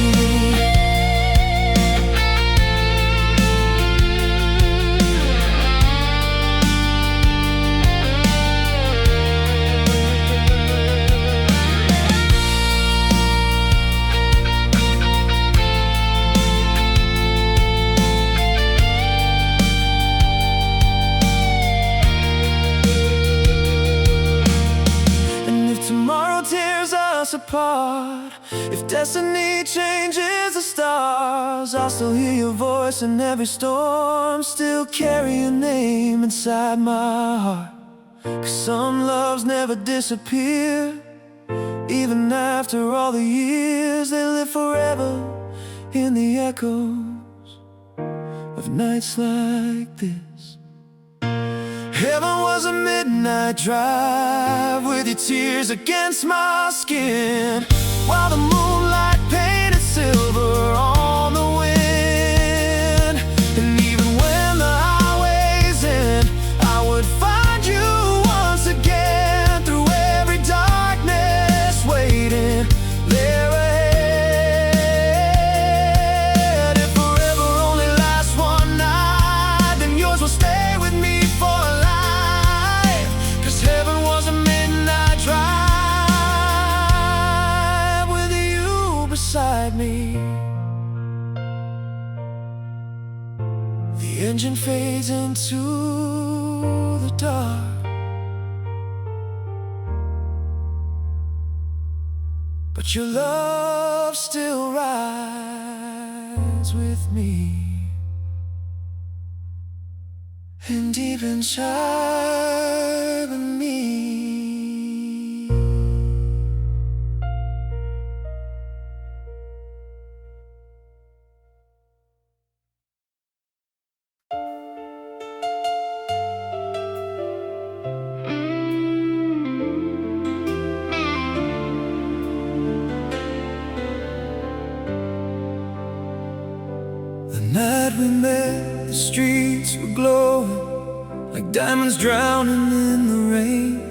And if tomorrow tears us apart, if destiny changes the stars, I'll still hear your voice in every storm, still carry your name inside my heart. 'Cause some loves never disappear, even after all the years. They live forever in the echoes of nights like this. Heaven was a midnight drive with your tears against my skin, while the moonlight painted silver on the wind. And even when the highways end, I would find you once again through every darkness waiting there ahead. If forever only lasts one night, then yours will stay with me for life. 'Cause heaven was a midnight drive with you beside me. The engine fades into the dark, but your love still rides with me. And deep inside of me, the night we met, the streets were glowing like diamonds drowning in the rain.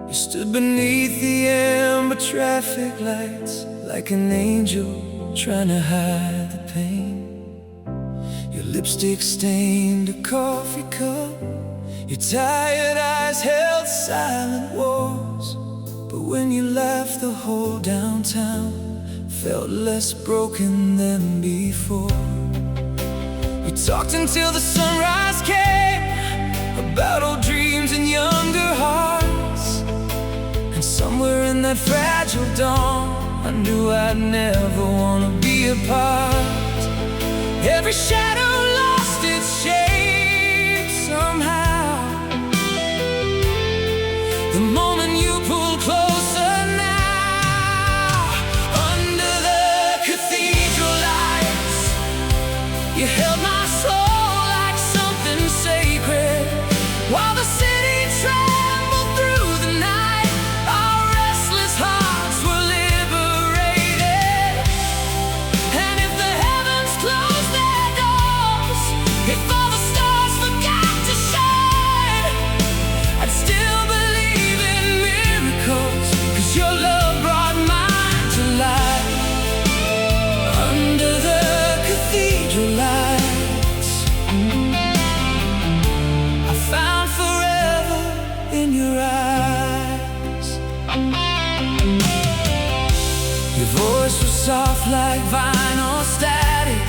You stood beneath the amber traffic lights like an angel trying to hide the pain. Your lipstick stained a coffee cup, your tired eyes held silent wars. But when you left, the whole downtown felt less broken than before. We talked until the sunrise came, about old dreams and younger hearts. And somewhere in that fragile dawn, I knew I'd never want to be apart. Every shadow lost its shape somehow. The moment you pulled closer now, under the cathedral lights, you held my soul like something sacred. While the city trembled through the night, our restless hearts were liberated. And if the heavens closed their doors, if all the stars forgot to shine, I'd still believe in miracles, 'cause your love brought mine to life. Under the cathedral lights, I found forever in your eyes. Your voice was soft like vinyl static,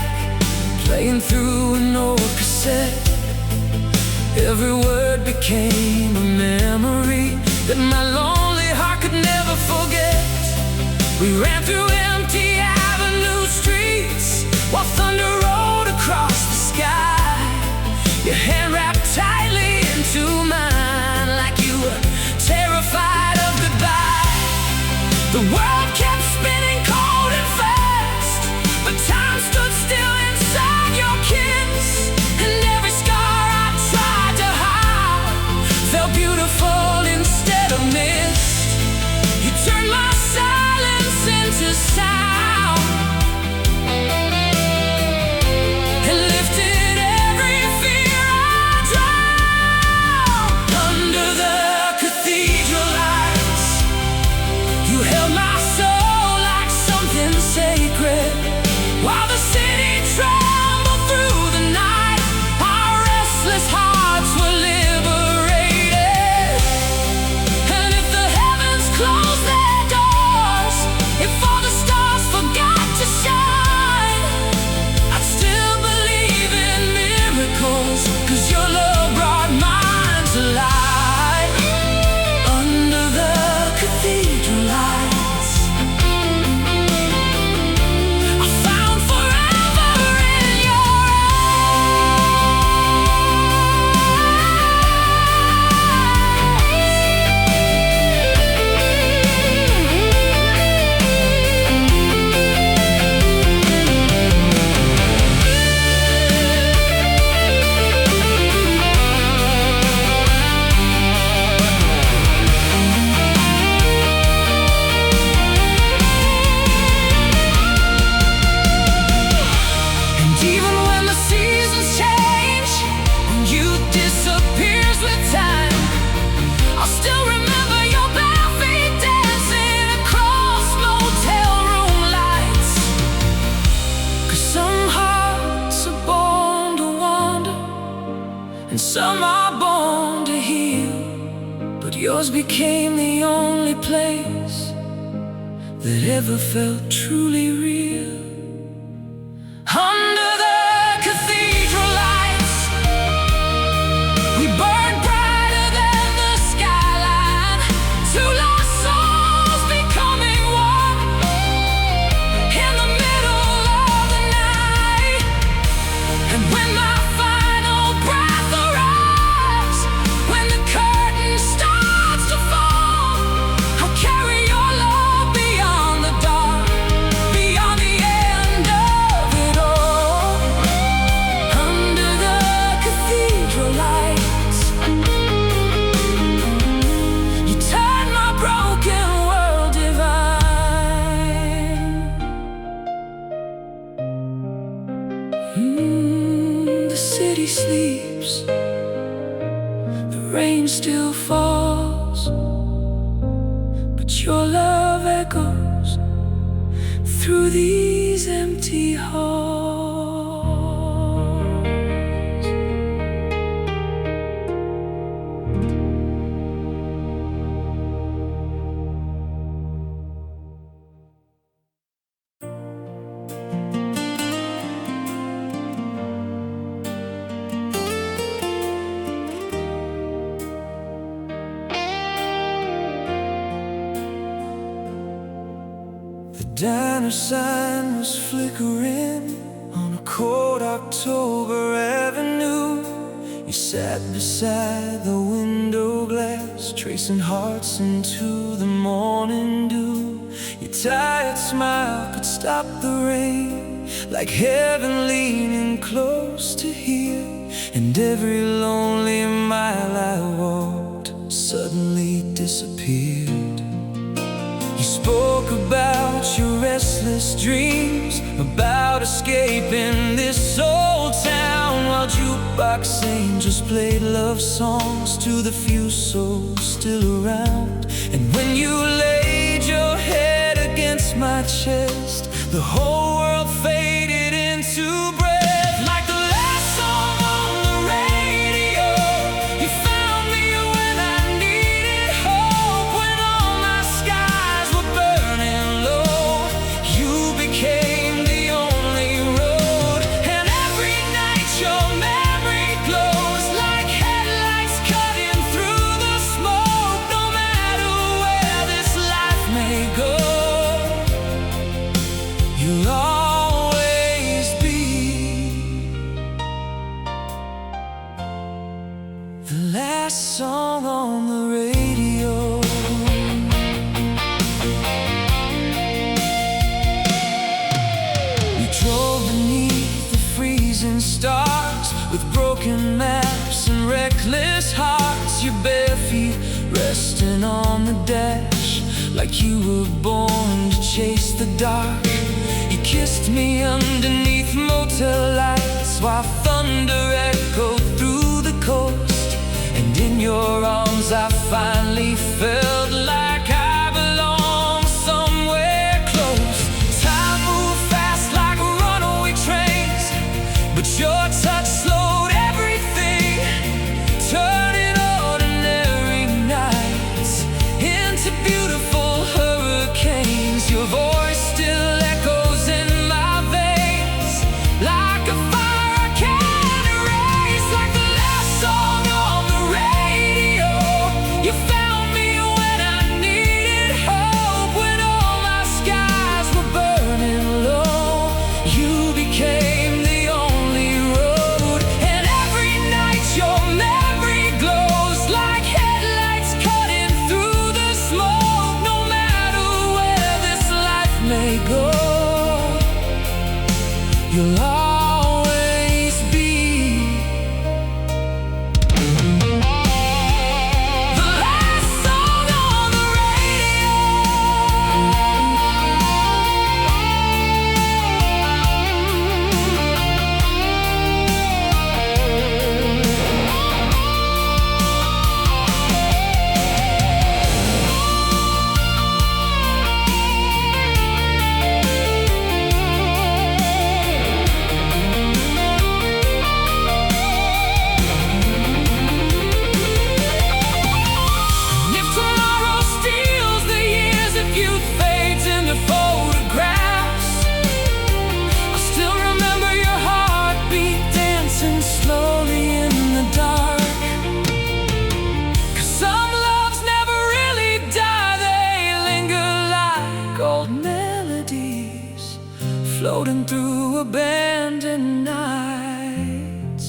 playing through an old cassette. Every word became a memory that my lonely heart could never forget. We ran through empty avenue streets while thunder rolled across the sky. Your hand wrapped tightly into mine like you were terrified of goodbye. The world kept spinning cold and fast, but time stood still inside your kiss. And every scar I tried to hide felt beautiful instead of mist. You turned my silence into sound and lifted every fear I drowned. Under the cathedral lights, you held my soul like something sacred. While the city trembled through the night, our restless hearts were liberated. And if the heavens closed their doors, if all the stars forgot to shine, I'd still believe in miracles, 'cause your love brought mine to life. Under the cathedral lights, I found forever in your And even when the seasons change and youth disappears with time, I'll still remember your bare feet dancing across motel room lights. 'Cause some hearts are born to wander, and some are born to heal. But yours became the only place that ever felt truly real. Under the cathedral lights, The city sleeps, the rain still falls, but your love echoes through these empty halls. The diner sign was flickering on a cold October avenue. You sat beside the window glass, tracing hearts into the morning dew. Your tired smile could stop the rain, like heaven leaning close to hear. And every lonely mile I walked suddenly disappeared. You spoke about your restless dreams, about escaping this old town, while jukebox angels played love songs to the few souls still around. And when you laid your head against my chest, the whole world faded into breath. Like the last song on the radio, you found me when I needed hope. When all my skies were burning low, you became the only road. And every night your memory glows like headlights cutting through the smoke. No matter where this life may go, you'll always be the last song on the radio. We drove beneath the freezing stars, with broken maps and reckless hearts. Your bare feet resting on the dash, like you were born to chase the dark. You kissed me underneath motel lights, while thunder echoed through the coast. And in your arms I finally felt like I belonged somewhere close. Time moved fast like runaway trains, but your touch slowed everything, turning ordinary nights into beautiful hurricanes. Your voice still echoes in my veins, like a fire I can't erase. Like the last song on the radio, you found me when I needed hope. When all my skies were burning low, you became the only road. And every night your memory glows like headlights cutting through the smoke. No matter where this life may go, you'll always be the last song on the radio. And if tomorrow steals the years, if youth fades into photographs, I'll still remember your heartbeat dancing slowly in the dark. 'Cause some loves never really die, they linger like old melodies, floating through abandoned nights,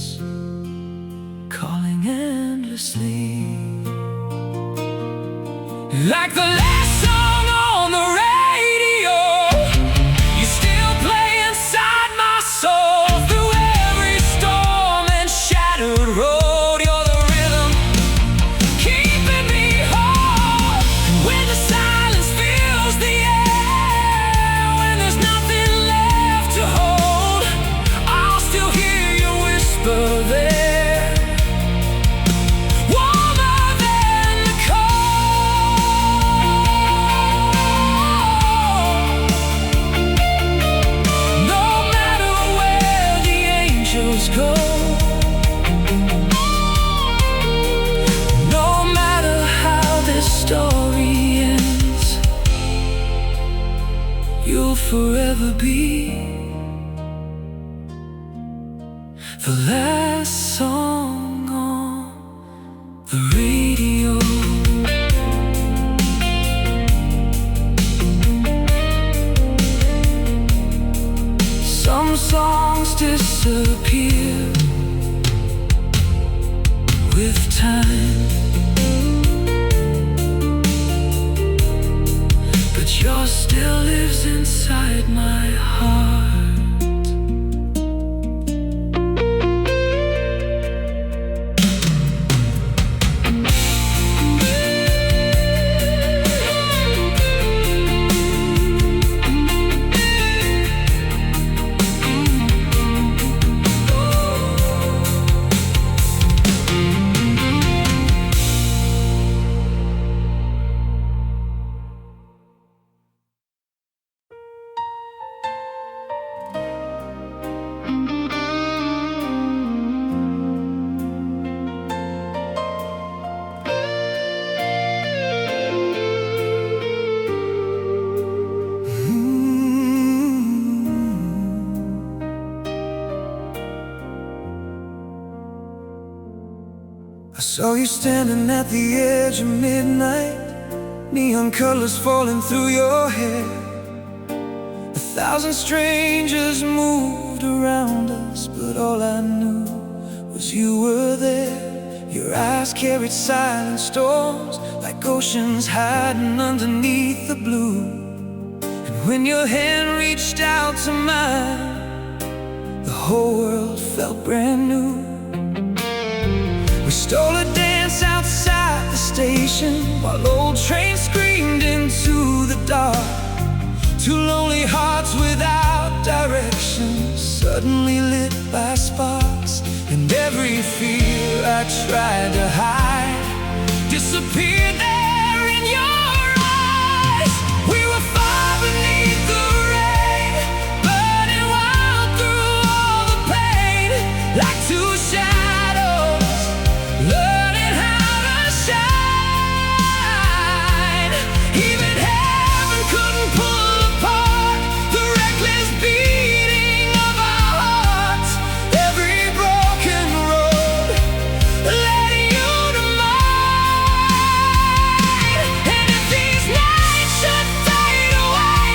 calling endlessly. Like the last song on the radio, you still play inside my soul. Through every storm and shattered road, you're the rhythm keeping me whole. And when the silence fills the air, when there's nothing left to hold, I'll still ever be the last song on the radio. Some songs disappear with time, but yours still lives inside my heart. Saw you standing at the edge of midnight, neon colors falling through your hair. 1,000 strangers moved around us, but all I knew was you were there. Your eyes carried silent storms, like oceans hiding underneath the blue. And when your hand reached out to mine, the whole world felt brand new. We stole a dance outside the station, while old trains screamed into the dark. Two lonely hearts without direction, suddenly lit by sparks. And every fear I tried to hide disappeared there in your eyes. We were far beneath the rain, burning wild through all the pain, like two shadows learning how to shine. Even heaven couldn't pull apart the reckless beating of our hearts. Every broken road led you to mine. And if these nights should fade away,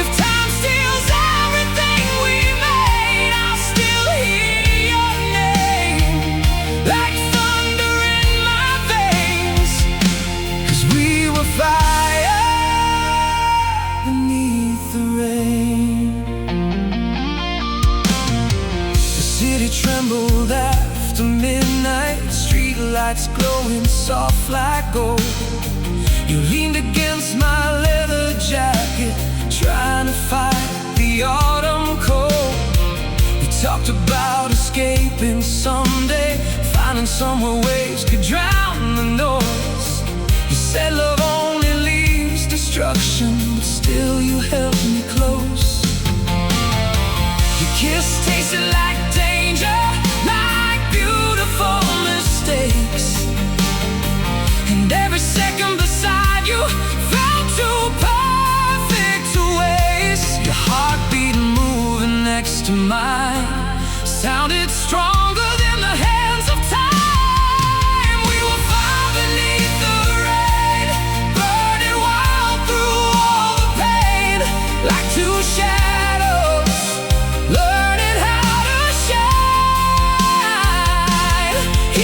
if time steals everything we made, I'll still hear your name like thunder in my veins. 'Cause we were fire beneath the rain. The city trembled after midnight, street lights glowing soft like gold. You leaned against my leather jacket, trying to fight the autumn cold. We talked about escaping someday, finding somewhere waves could drown the noise. You said love only leaves destruction, but still you held me close. Your kiss tasted like danger, like beautiful mistakes. And every second beside you felt too perfect to waste. Your heartbeat moving next to mine sounded stronger than the hands of time. We were far beneath the rain, burning wild through all the pain, like two shadows learning how to shine.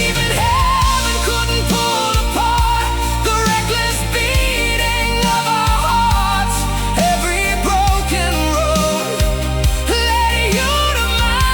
Even heaven couldn't pull apart the reckless beating of our hearts. Every broken road led you to mine.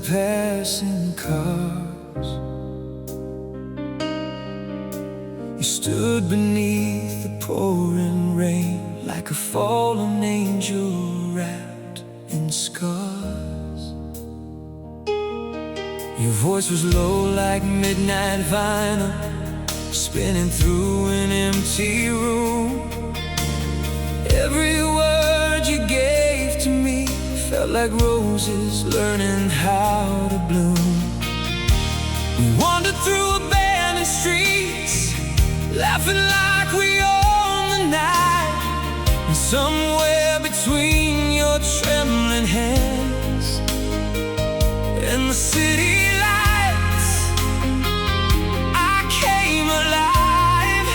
passing cars. You stood beneath the pouring rain like a fallen angel wrapped in scars. Your voice was low like midnight vinyl, spinning through an empty room. Every word you gave to me felt like roses learning how to bloom. We wandered through abandoned streets, laughing like we owned the night. And somewhere between your trembling hands and the city lights, I came alive.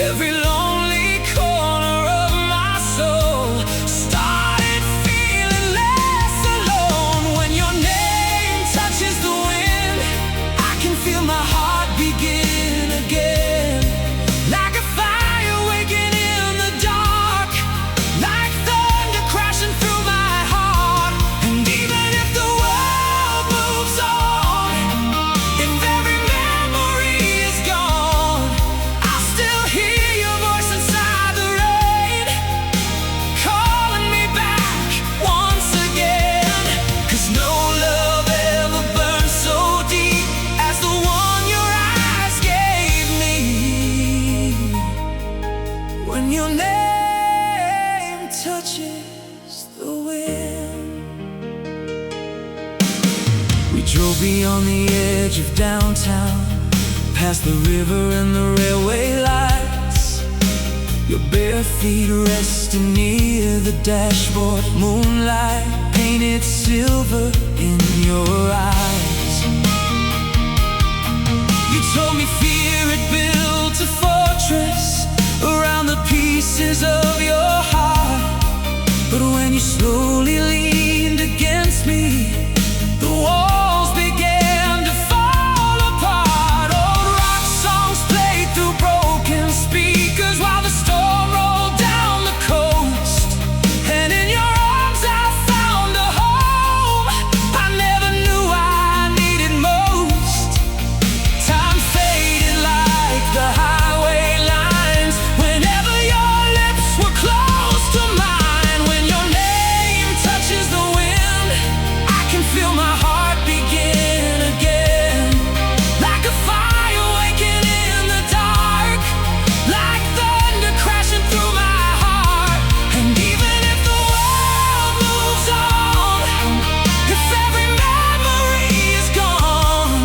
Every lonely corner of my soul started feeling less alone. When your name touches the wind, I can feel my heart begin again. Like a fire waking in the dark, like thunder crashing through my heart. And even if the world moves on, if every memory is gone, I'll still hear your voice inside the rain, calling me back once again. 'Cause no love ever burned so deep as the one your eyes gave me. When your name touches the wind. We drove beyond the edge of downtown, past the river and the railway lights. Your bare feet resting near the dashboard, moonlight painted silver in your eyes. You told me fear had built a fortress around the pieces of your heart. But when you slowly leaned against me, the walls began to fall apart. Old rock songs played through broken speakers while the storm rolled down the coast. And in your arms I found a home I never knew I needed most. Time faded like the highway lines whenever your lips were close to mine. When your name touches the wind, I can feel my heart begin again. Like a fire waking in the dark, like thunder crashing through my heart. And even if the world moves on, if every memory is gone,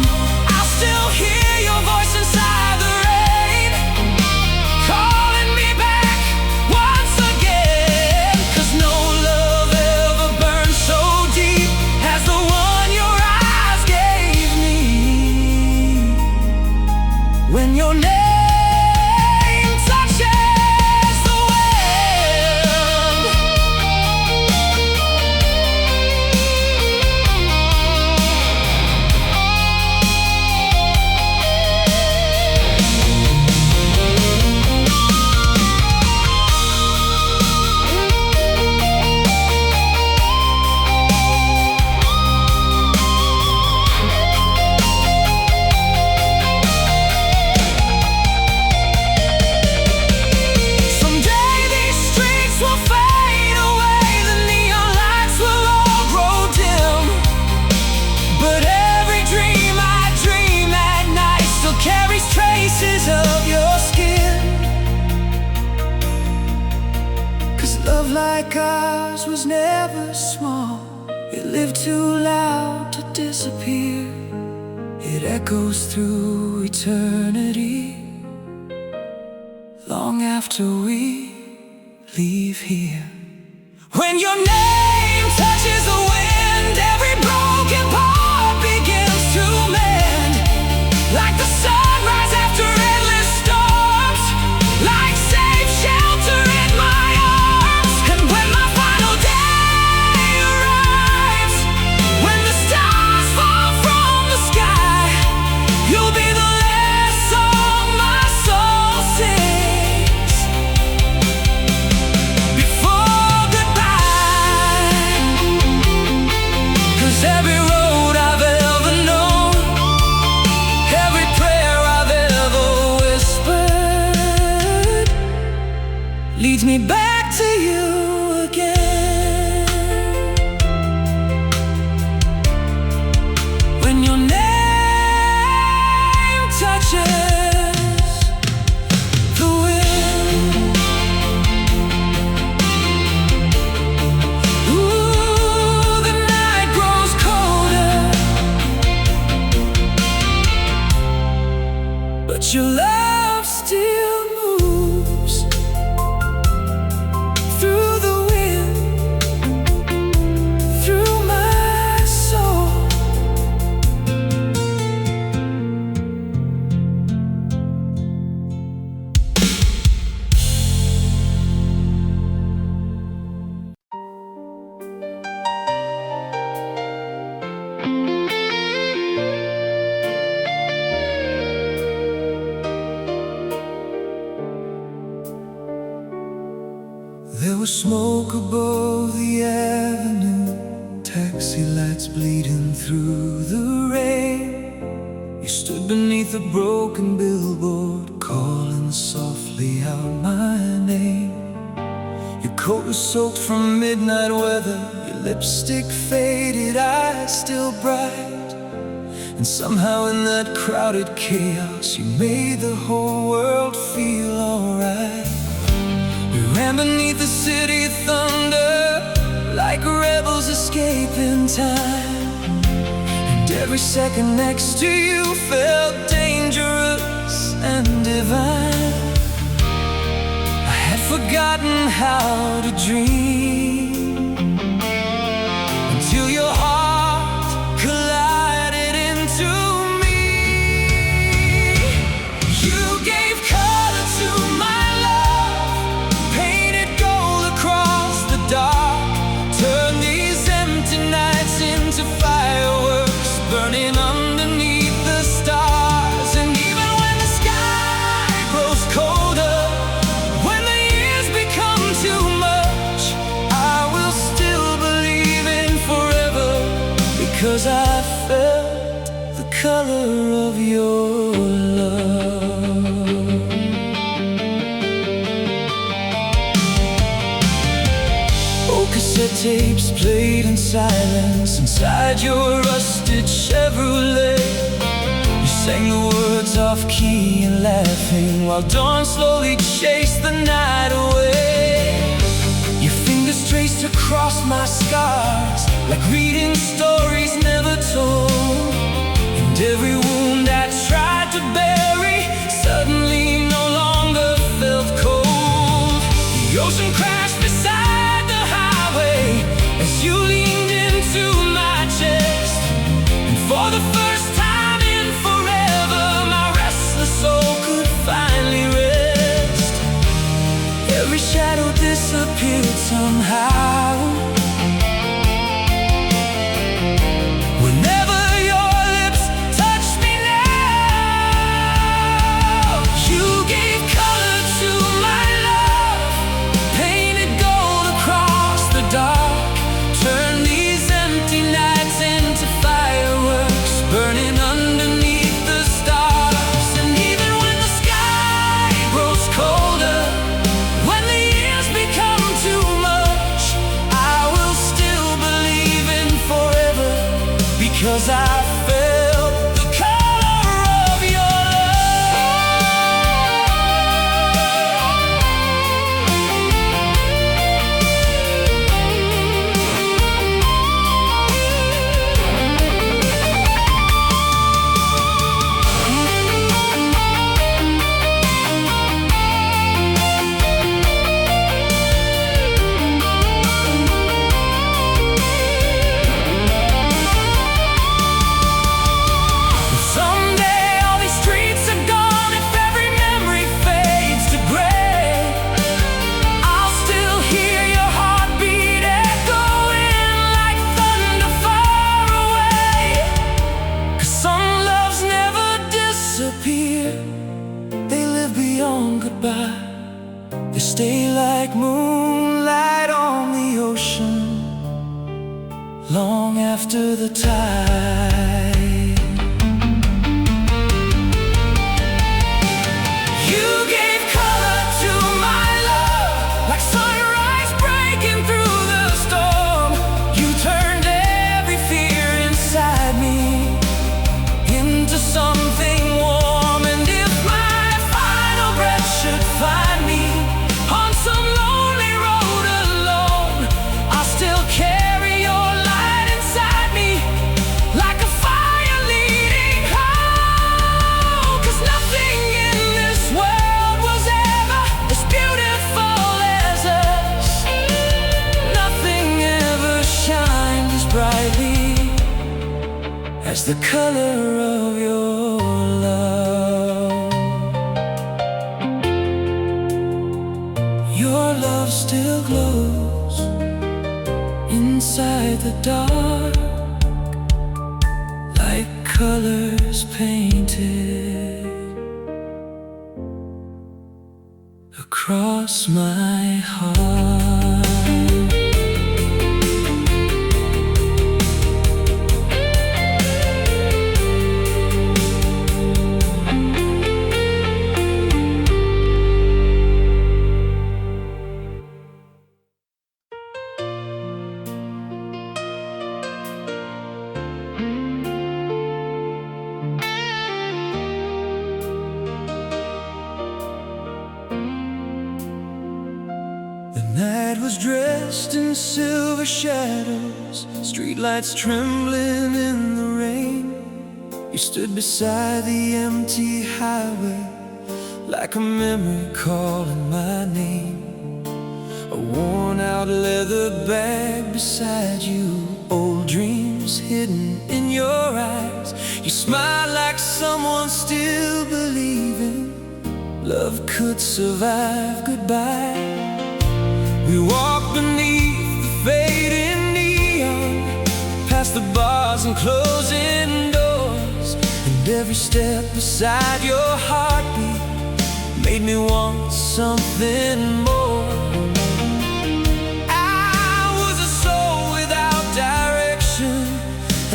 I'll still hear your voice inside the rain, calling me back once again. 'Cause no love ever burned so deep as the one your eyes gave me. When your name touches the wind. Someday these streets will fade away, the neon lights will all grow dim. But every dream I dream at night still carries traces of your skin. 'Cause love like ours was never small. It lived too loud to disappear. It echoes through eternity, long after we leave here. When your name touches the wind, every broken part begins to mend. Like the sunrise after endless storms, like safe shelter in my arms. And when my final day arrives, when the stars fall from the sky, you'll be the last song my soul sings before goodbye. me back to you again. When your name touches the wind, ooh, the night grows colder, but your love still moves through the wind, through my soul. There was smoke above the avenue, taxi lights bleeding through the rain. You stood beneath a broken billboard, calling softly out my name. Your coat was soaked from midnight weather, your lipstick faded, eyes still bright. And somehow in that crowded chaos, you made the whole world feel alright. We ran beneath the city thunder, like rebels escaping time. And every second next to you felt dangerous and divine. I had forgotten how to dream until your heart collided into me. You gave color to my love, painted gold across the dark, turned these empty nights into fireworks, burning underneath the stars. And even when the sky grows colder, when the years become too much, I will still believe in forever, because I felt the color of your love. Old cassette tapes played in silence inside your rusted Chevrolet. You sang the words off key and laughing, while dawn slowly chased the night away. Your fingers traced across my scars, like reading stories never told. And every wound I tried to bury suddenly no longer felt cold. The ocean crashed beside the highway as you leaned into my chest. And for the first time in forever, my restless soul could finally rest. Every shadow disappeared somehow. Whenever your lips touched me now, you gave color to my love, painted gold across the dark, turned these empty nights into fireworks, burning underneath the stars. And even when the sky grows colder, when the years become too much, I will still believe in forever, because I felt the color of your someday all these streets are gone. If every memory fades to gray, I'll still hear your heartbeat echoing like thunder far away. 'Cause some loves never disappear, they live beyond goodbye. They stay like moonlight on the ocean, long after the tide. You gave color to my love, like as the color of your love. Your love still glows inside the dark, like colors painted across my heart. Night was dressed in silver shadows, streetlights trembling in the rain. You stood beside the empty highway, like a memory calling my name. A worn-out leather bag beside you, old dreams hidden in your eyes. You smiled like someone still believing love could survive goodbye. We walked beneath the fading neon, past the bars and closing doors, and every step beside your heartbeat made me want something more. I was a soul without direction,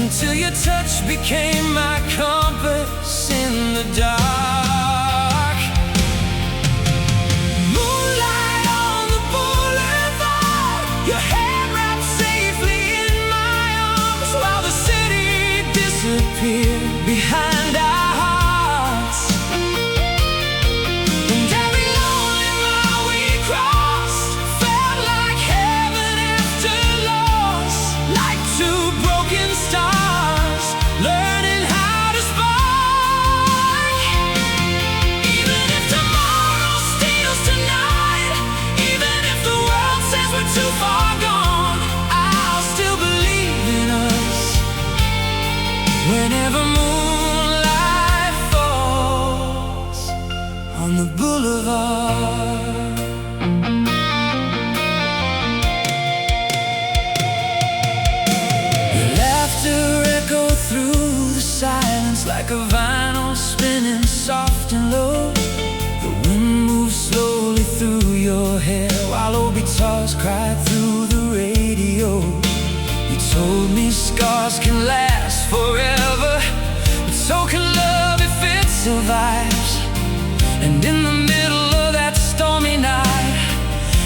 until your touch became my compass in the dark. Your hand wrapped safely in my arms, while the city disappeared behind our hearts. And every lonely mile we crossed felt like heaven after loss, like two broken stars learning how to spark. Even if tomorrow steals tonight, even if the world says we're too far, whenever moonlight falls on the boulevard. Your laughter echoed through the silence like a vinyl spinning soft and low. The wind moved slowly through your hair, while old guitars cried through the radio. You told me scars can last forever, but so can love if it survives. And in the middle of that stormy night,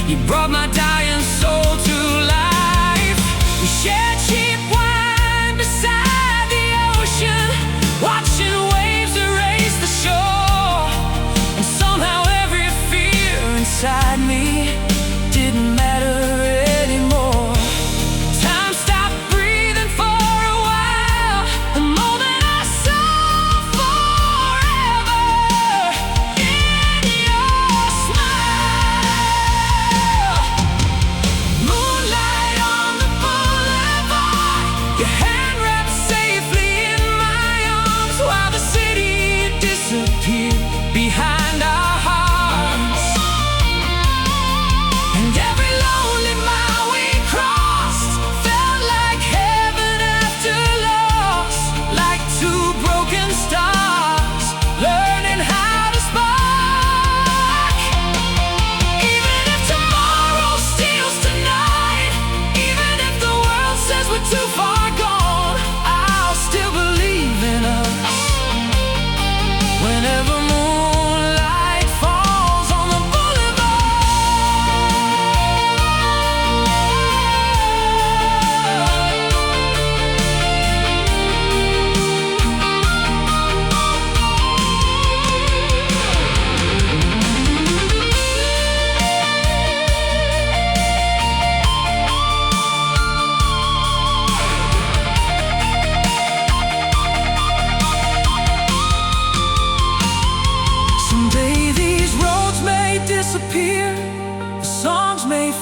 you brought my dying soul to life. We shared cheap wine beside the ocean, watching waves erase the shore. And somehow every fear inside me didn't matter anymore. Behind our hearts, and every lonely mile we crossed felt like heaven after loss, like two broken stars learning how to spark. Even if tomorrow steals tonight, even if the world says we're too far gone, I'll still believe in us. Whenever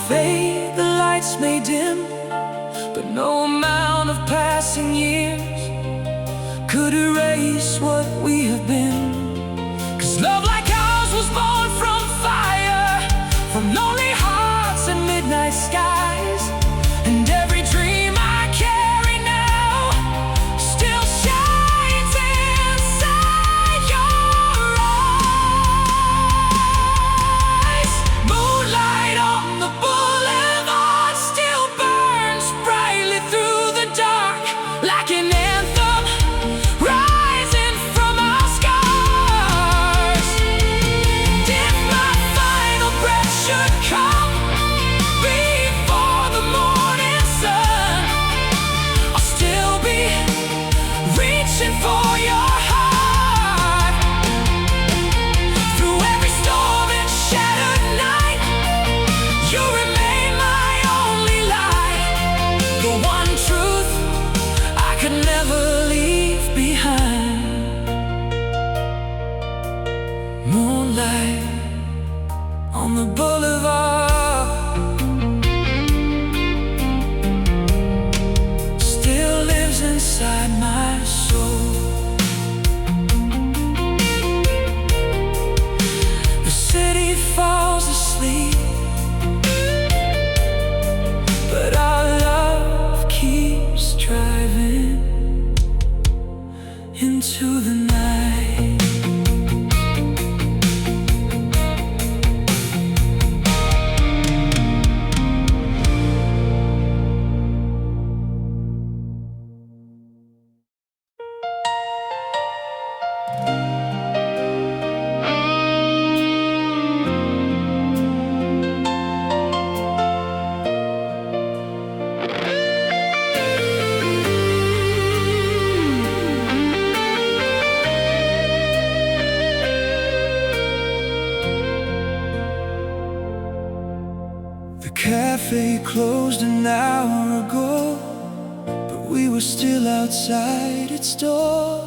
fade, the lights may dim, but no amount of passing years could erase what we have been. 'Cause love like ours was born from fire, from lonely hearts and midnight skies. And every dream I carry now still shines inside your eyes. Moonlight on the boulevard still burns brightly through the dark, like an anthem rising from our scars. If my final breath should come before the morning sun, I'll still be reaching for your heart. Through every storm and shattered night, you remain my only light, the one truth I could never leave behind. Moonlight on the boulevard still lives inside my soul. The city falls asleep, but our love keeps driving into the night. The cafe closed an hour ago, but we were still outside its door.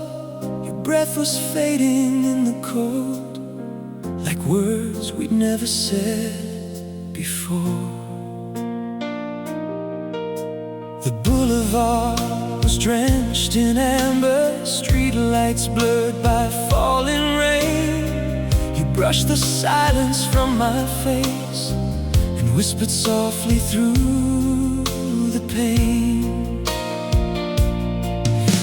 Your breath was fading in the cold, like words we'd never said before. The boulevard was drenched in amber, streetlights blurred by falling rain. You brushed the silence from my face and whispered softly through the pain.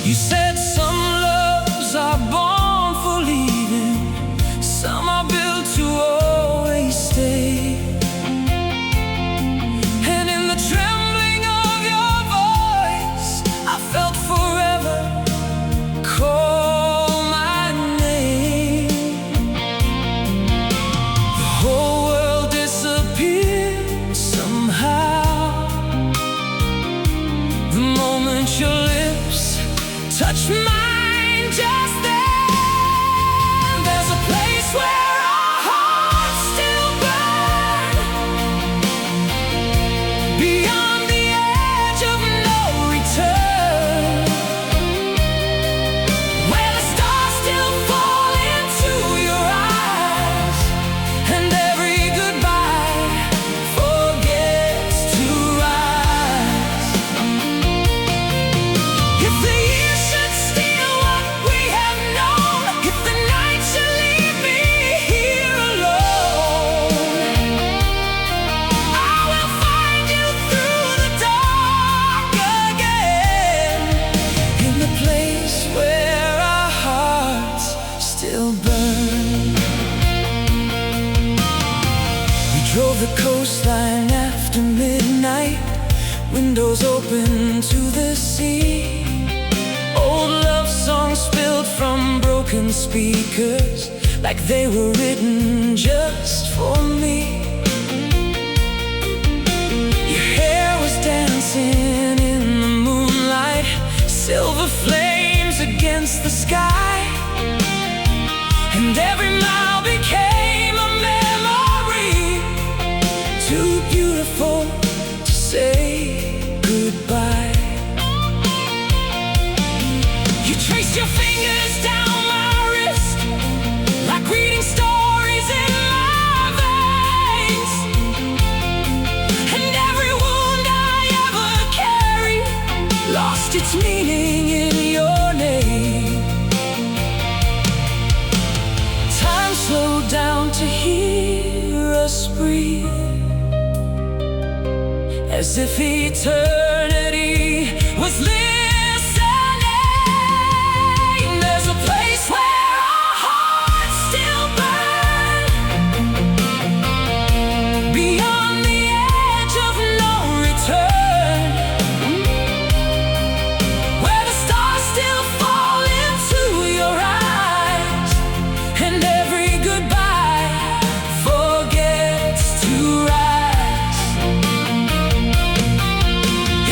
You said some loves are born for leaving, some are built to always stay. And in the trembling of your voice, I felt forever call my name. The whole world disappeared somehow the moment your lips touched mine. Just then, there's a place where our hearts still burn, beyond the edge of no return, where the stars still fall into your eyes, and every goodbye forgets to rise. If the years should steal what we have known, if the night should leave me here alone, I will find you through the dark again, in the place where our hearts still burn. We drove the coastline after midnight, windows open to the sea. Old love songs spilled from broken speakers, like they were written just for me. Your hair was dancing in the moonlight, silver flames against the sky, and every mile became a memory, too beautiful to say goodbye. You traced your fingers down my wrist, like reading stories in my veins, and every wound I ever carried lost its meaning in your name. breathe, as if eternity was listening. There's a place where our hearts still burn, beyond the edge of no return, where the stars still fall into your eyes, and every goodbye forgets to rise.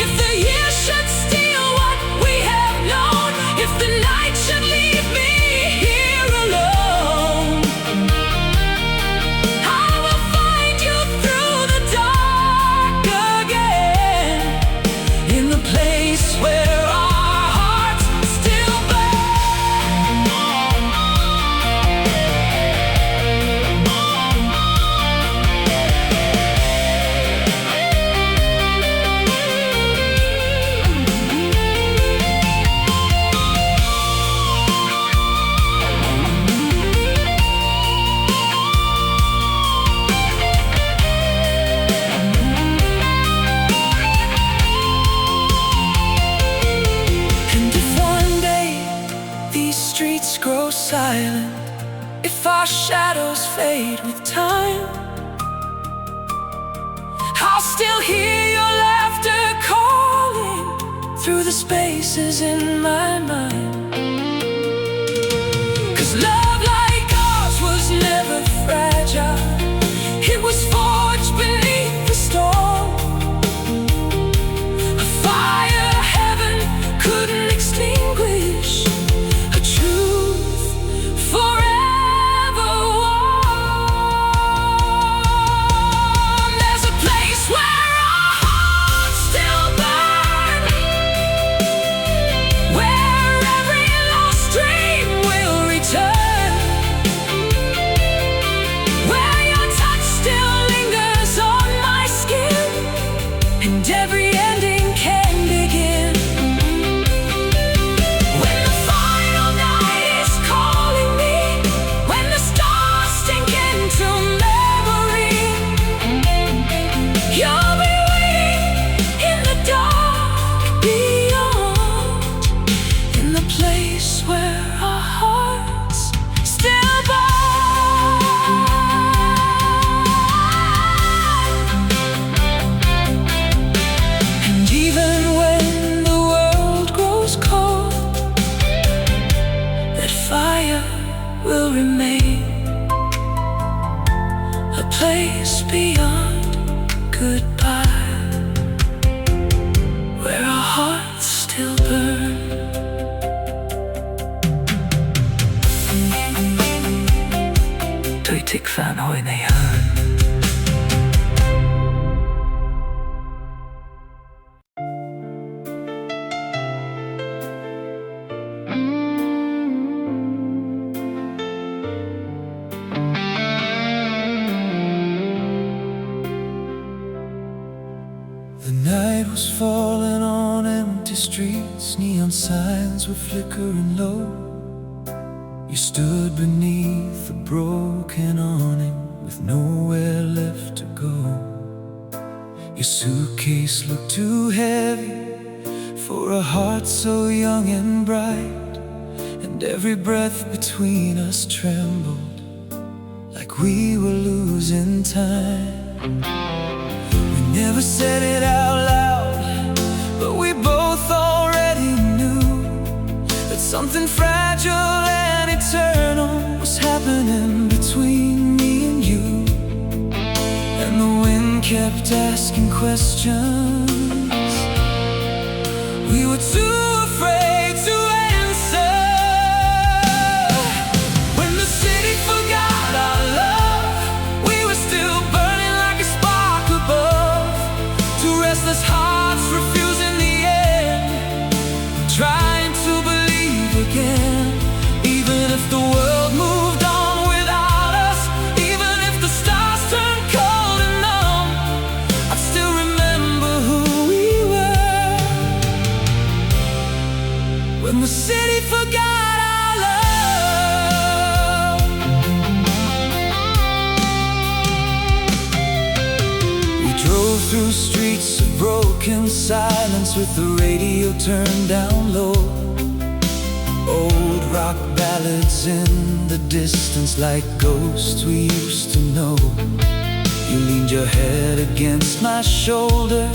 If the years should steal what we have known, if the night should leave me here alone, I will find you through the dark again, in the place where our hearts still burn. And if one day these streets grow silent, if our shadows fade with time, I'll still hear your laughter calling through the spaces in my mind. 'Cause love like ours was never fragile, it was forged beneath the storm, a fire heaven couldn't extinguish, a truth forever warm. There's a place where our hearts still burn, where every lost dream will return, where your touch still lingers on my skin, and every ending can begin. When the final night is calling me, when the stars sink into memory, you'll be waiting in the dark beyond, in the place where our hearts still burn. And even when the world grows cold, that fire will remain, a place beyond goodbye, where our hearts still burn. Tôi thích phản hồi này hơn. The night was falling on empty streets, neon signs were flickering low. You stood beneath a broken awning with nowhere left to go. Your suitcase looked too heavy for a heart so young and bright, and every breath between us trembled like we were losing time. We never said it out loud, but we both already knew that something fragile and eternal was happening between me and you. And the wind kept asking questions we were too afraid to answer. When the city forgot our love, we were still burning like a spark above. Two restless hearts refusing the end, trying to believe again. Even if the world moved on without us, even if the stars turned cold and numb, I'd still remember who we were. When the city forgot our love. through streets of broken silence with the radio turned down low. Old rock ballads in the distance like ghosts we used to know. You leaned your head against my shoulder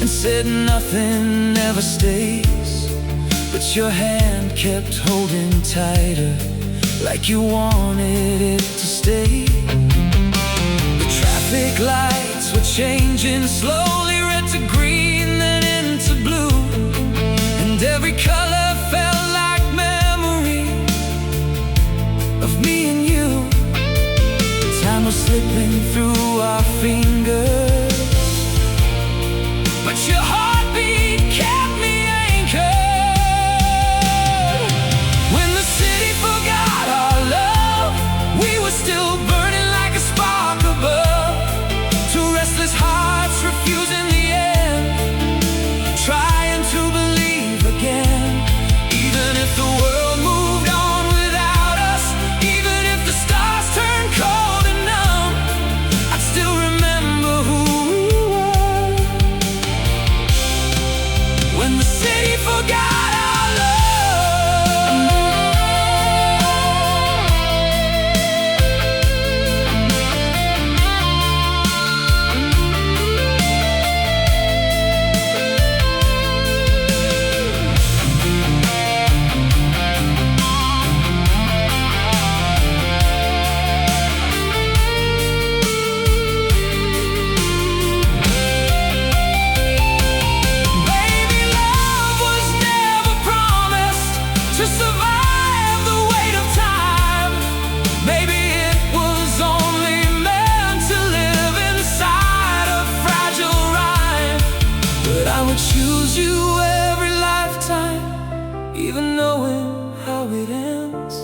and said nothing ever stays, but your hand kept holding tighter, like you wanted it to stay. The traffic lights were changing slowly, red to green, then into blue, and every color felt like memory of me and you. Time was slipping through our fingers, but your heartbeat kept me anchored. When the city forgot our love, we were still burning like a spark above. Two restless hearts refusing the end, trying to believe again. Even if the world moved on without us, even if the stars turned cold and numb, I'd still remember who we were. When the city forgot our love. Baby, love was never promised to survive the weight of time. Maybe it was only meant to live inside a fragile rhyme. But I would choose you every lifetime, even knowing how it ends.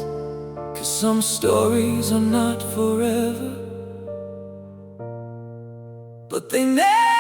'Cause some stories are not forever, but they never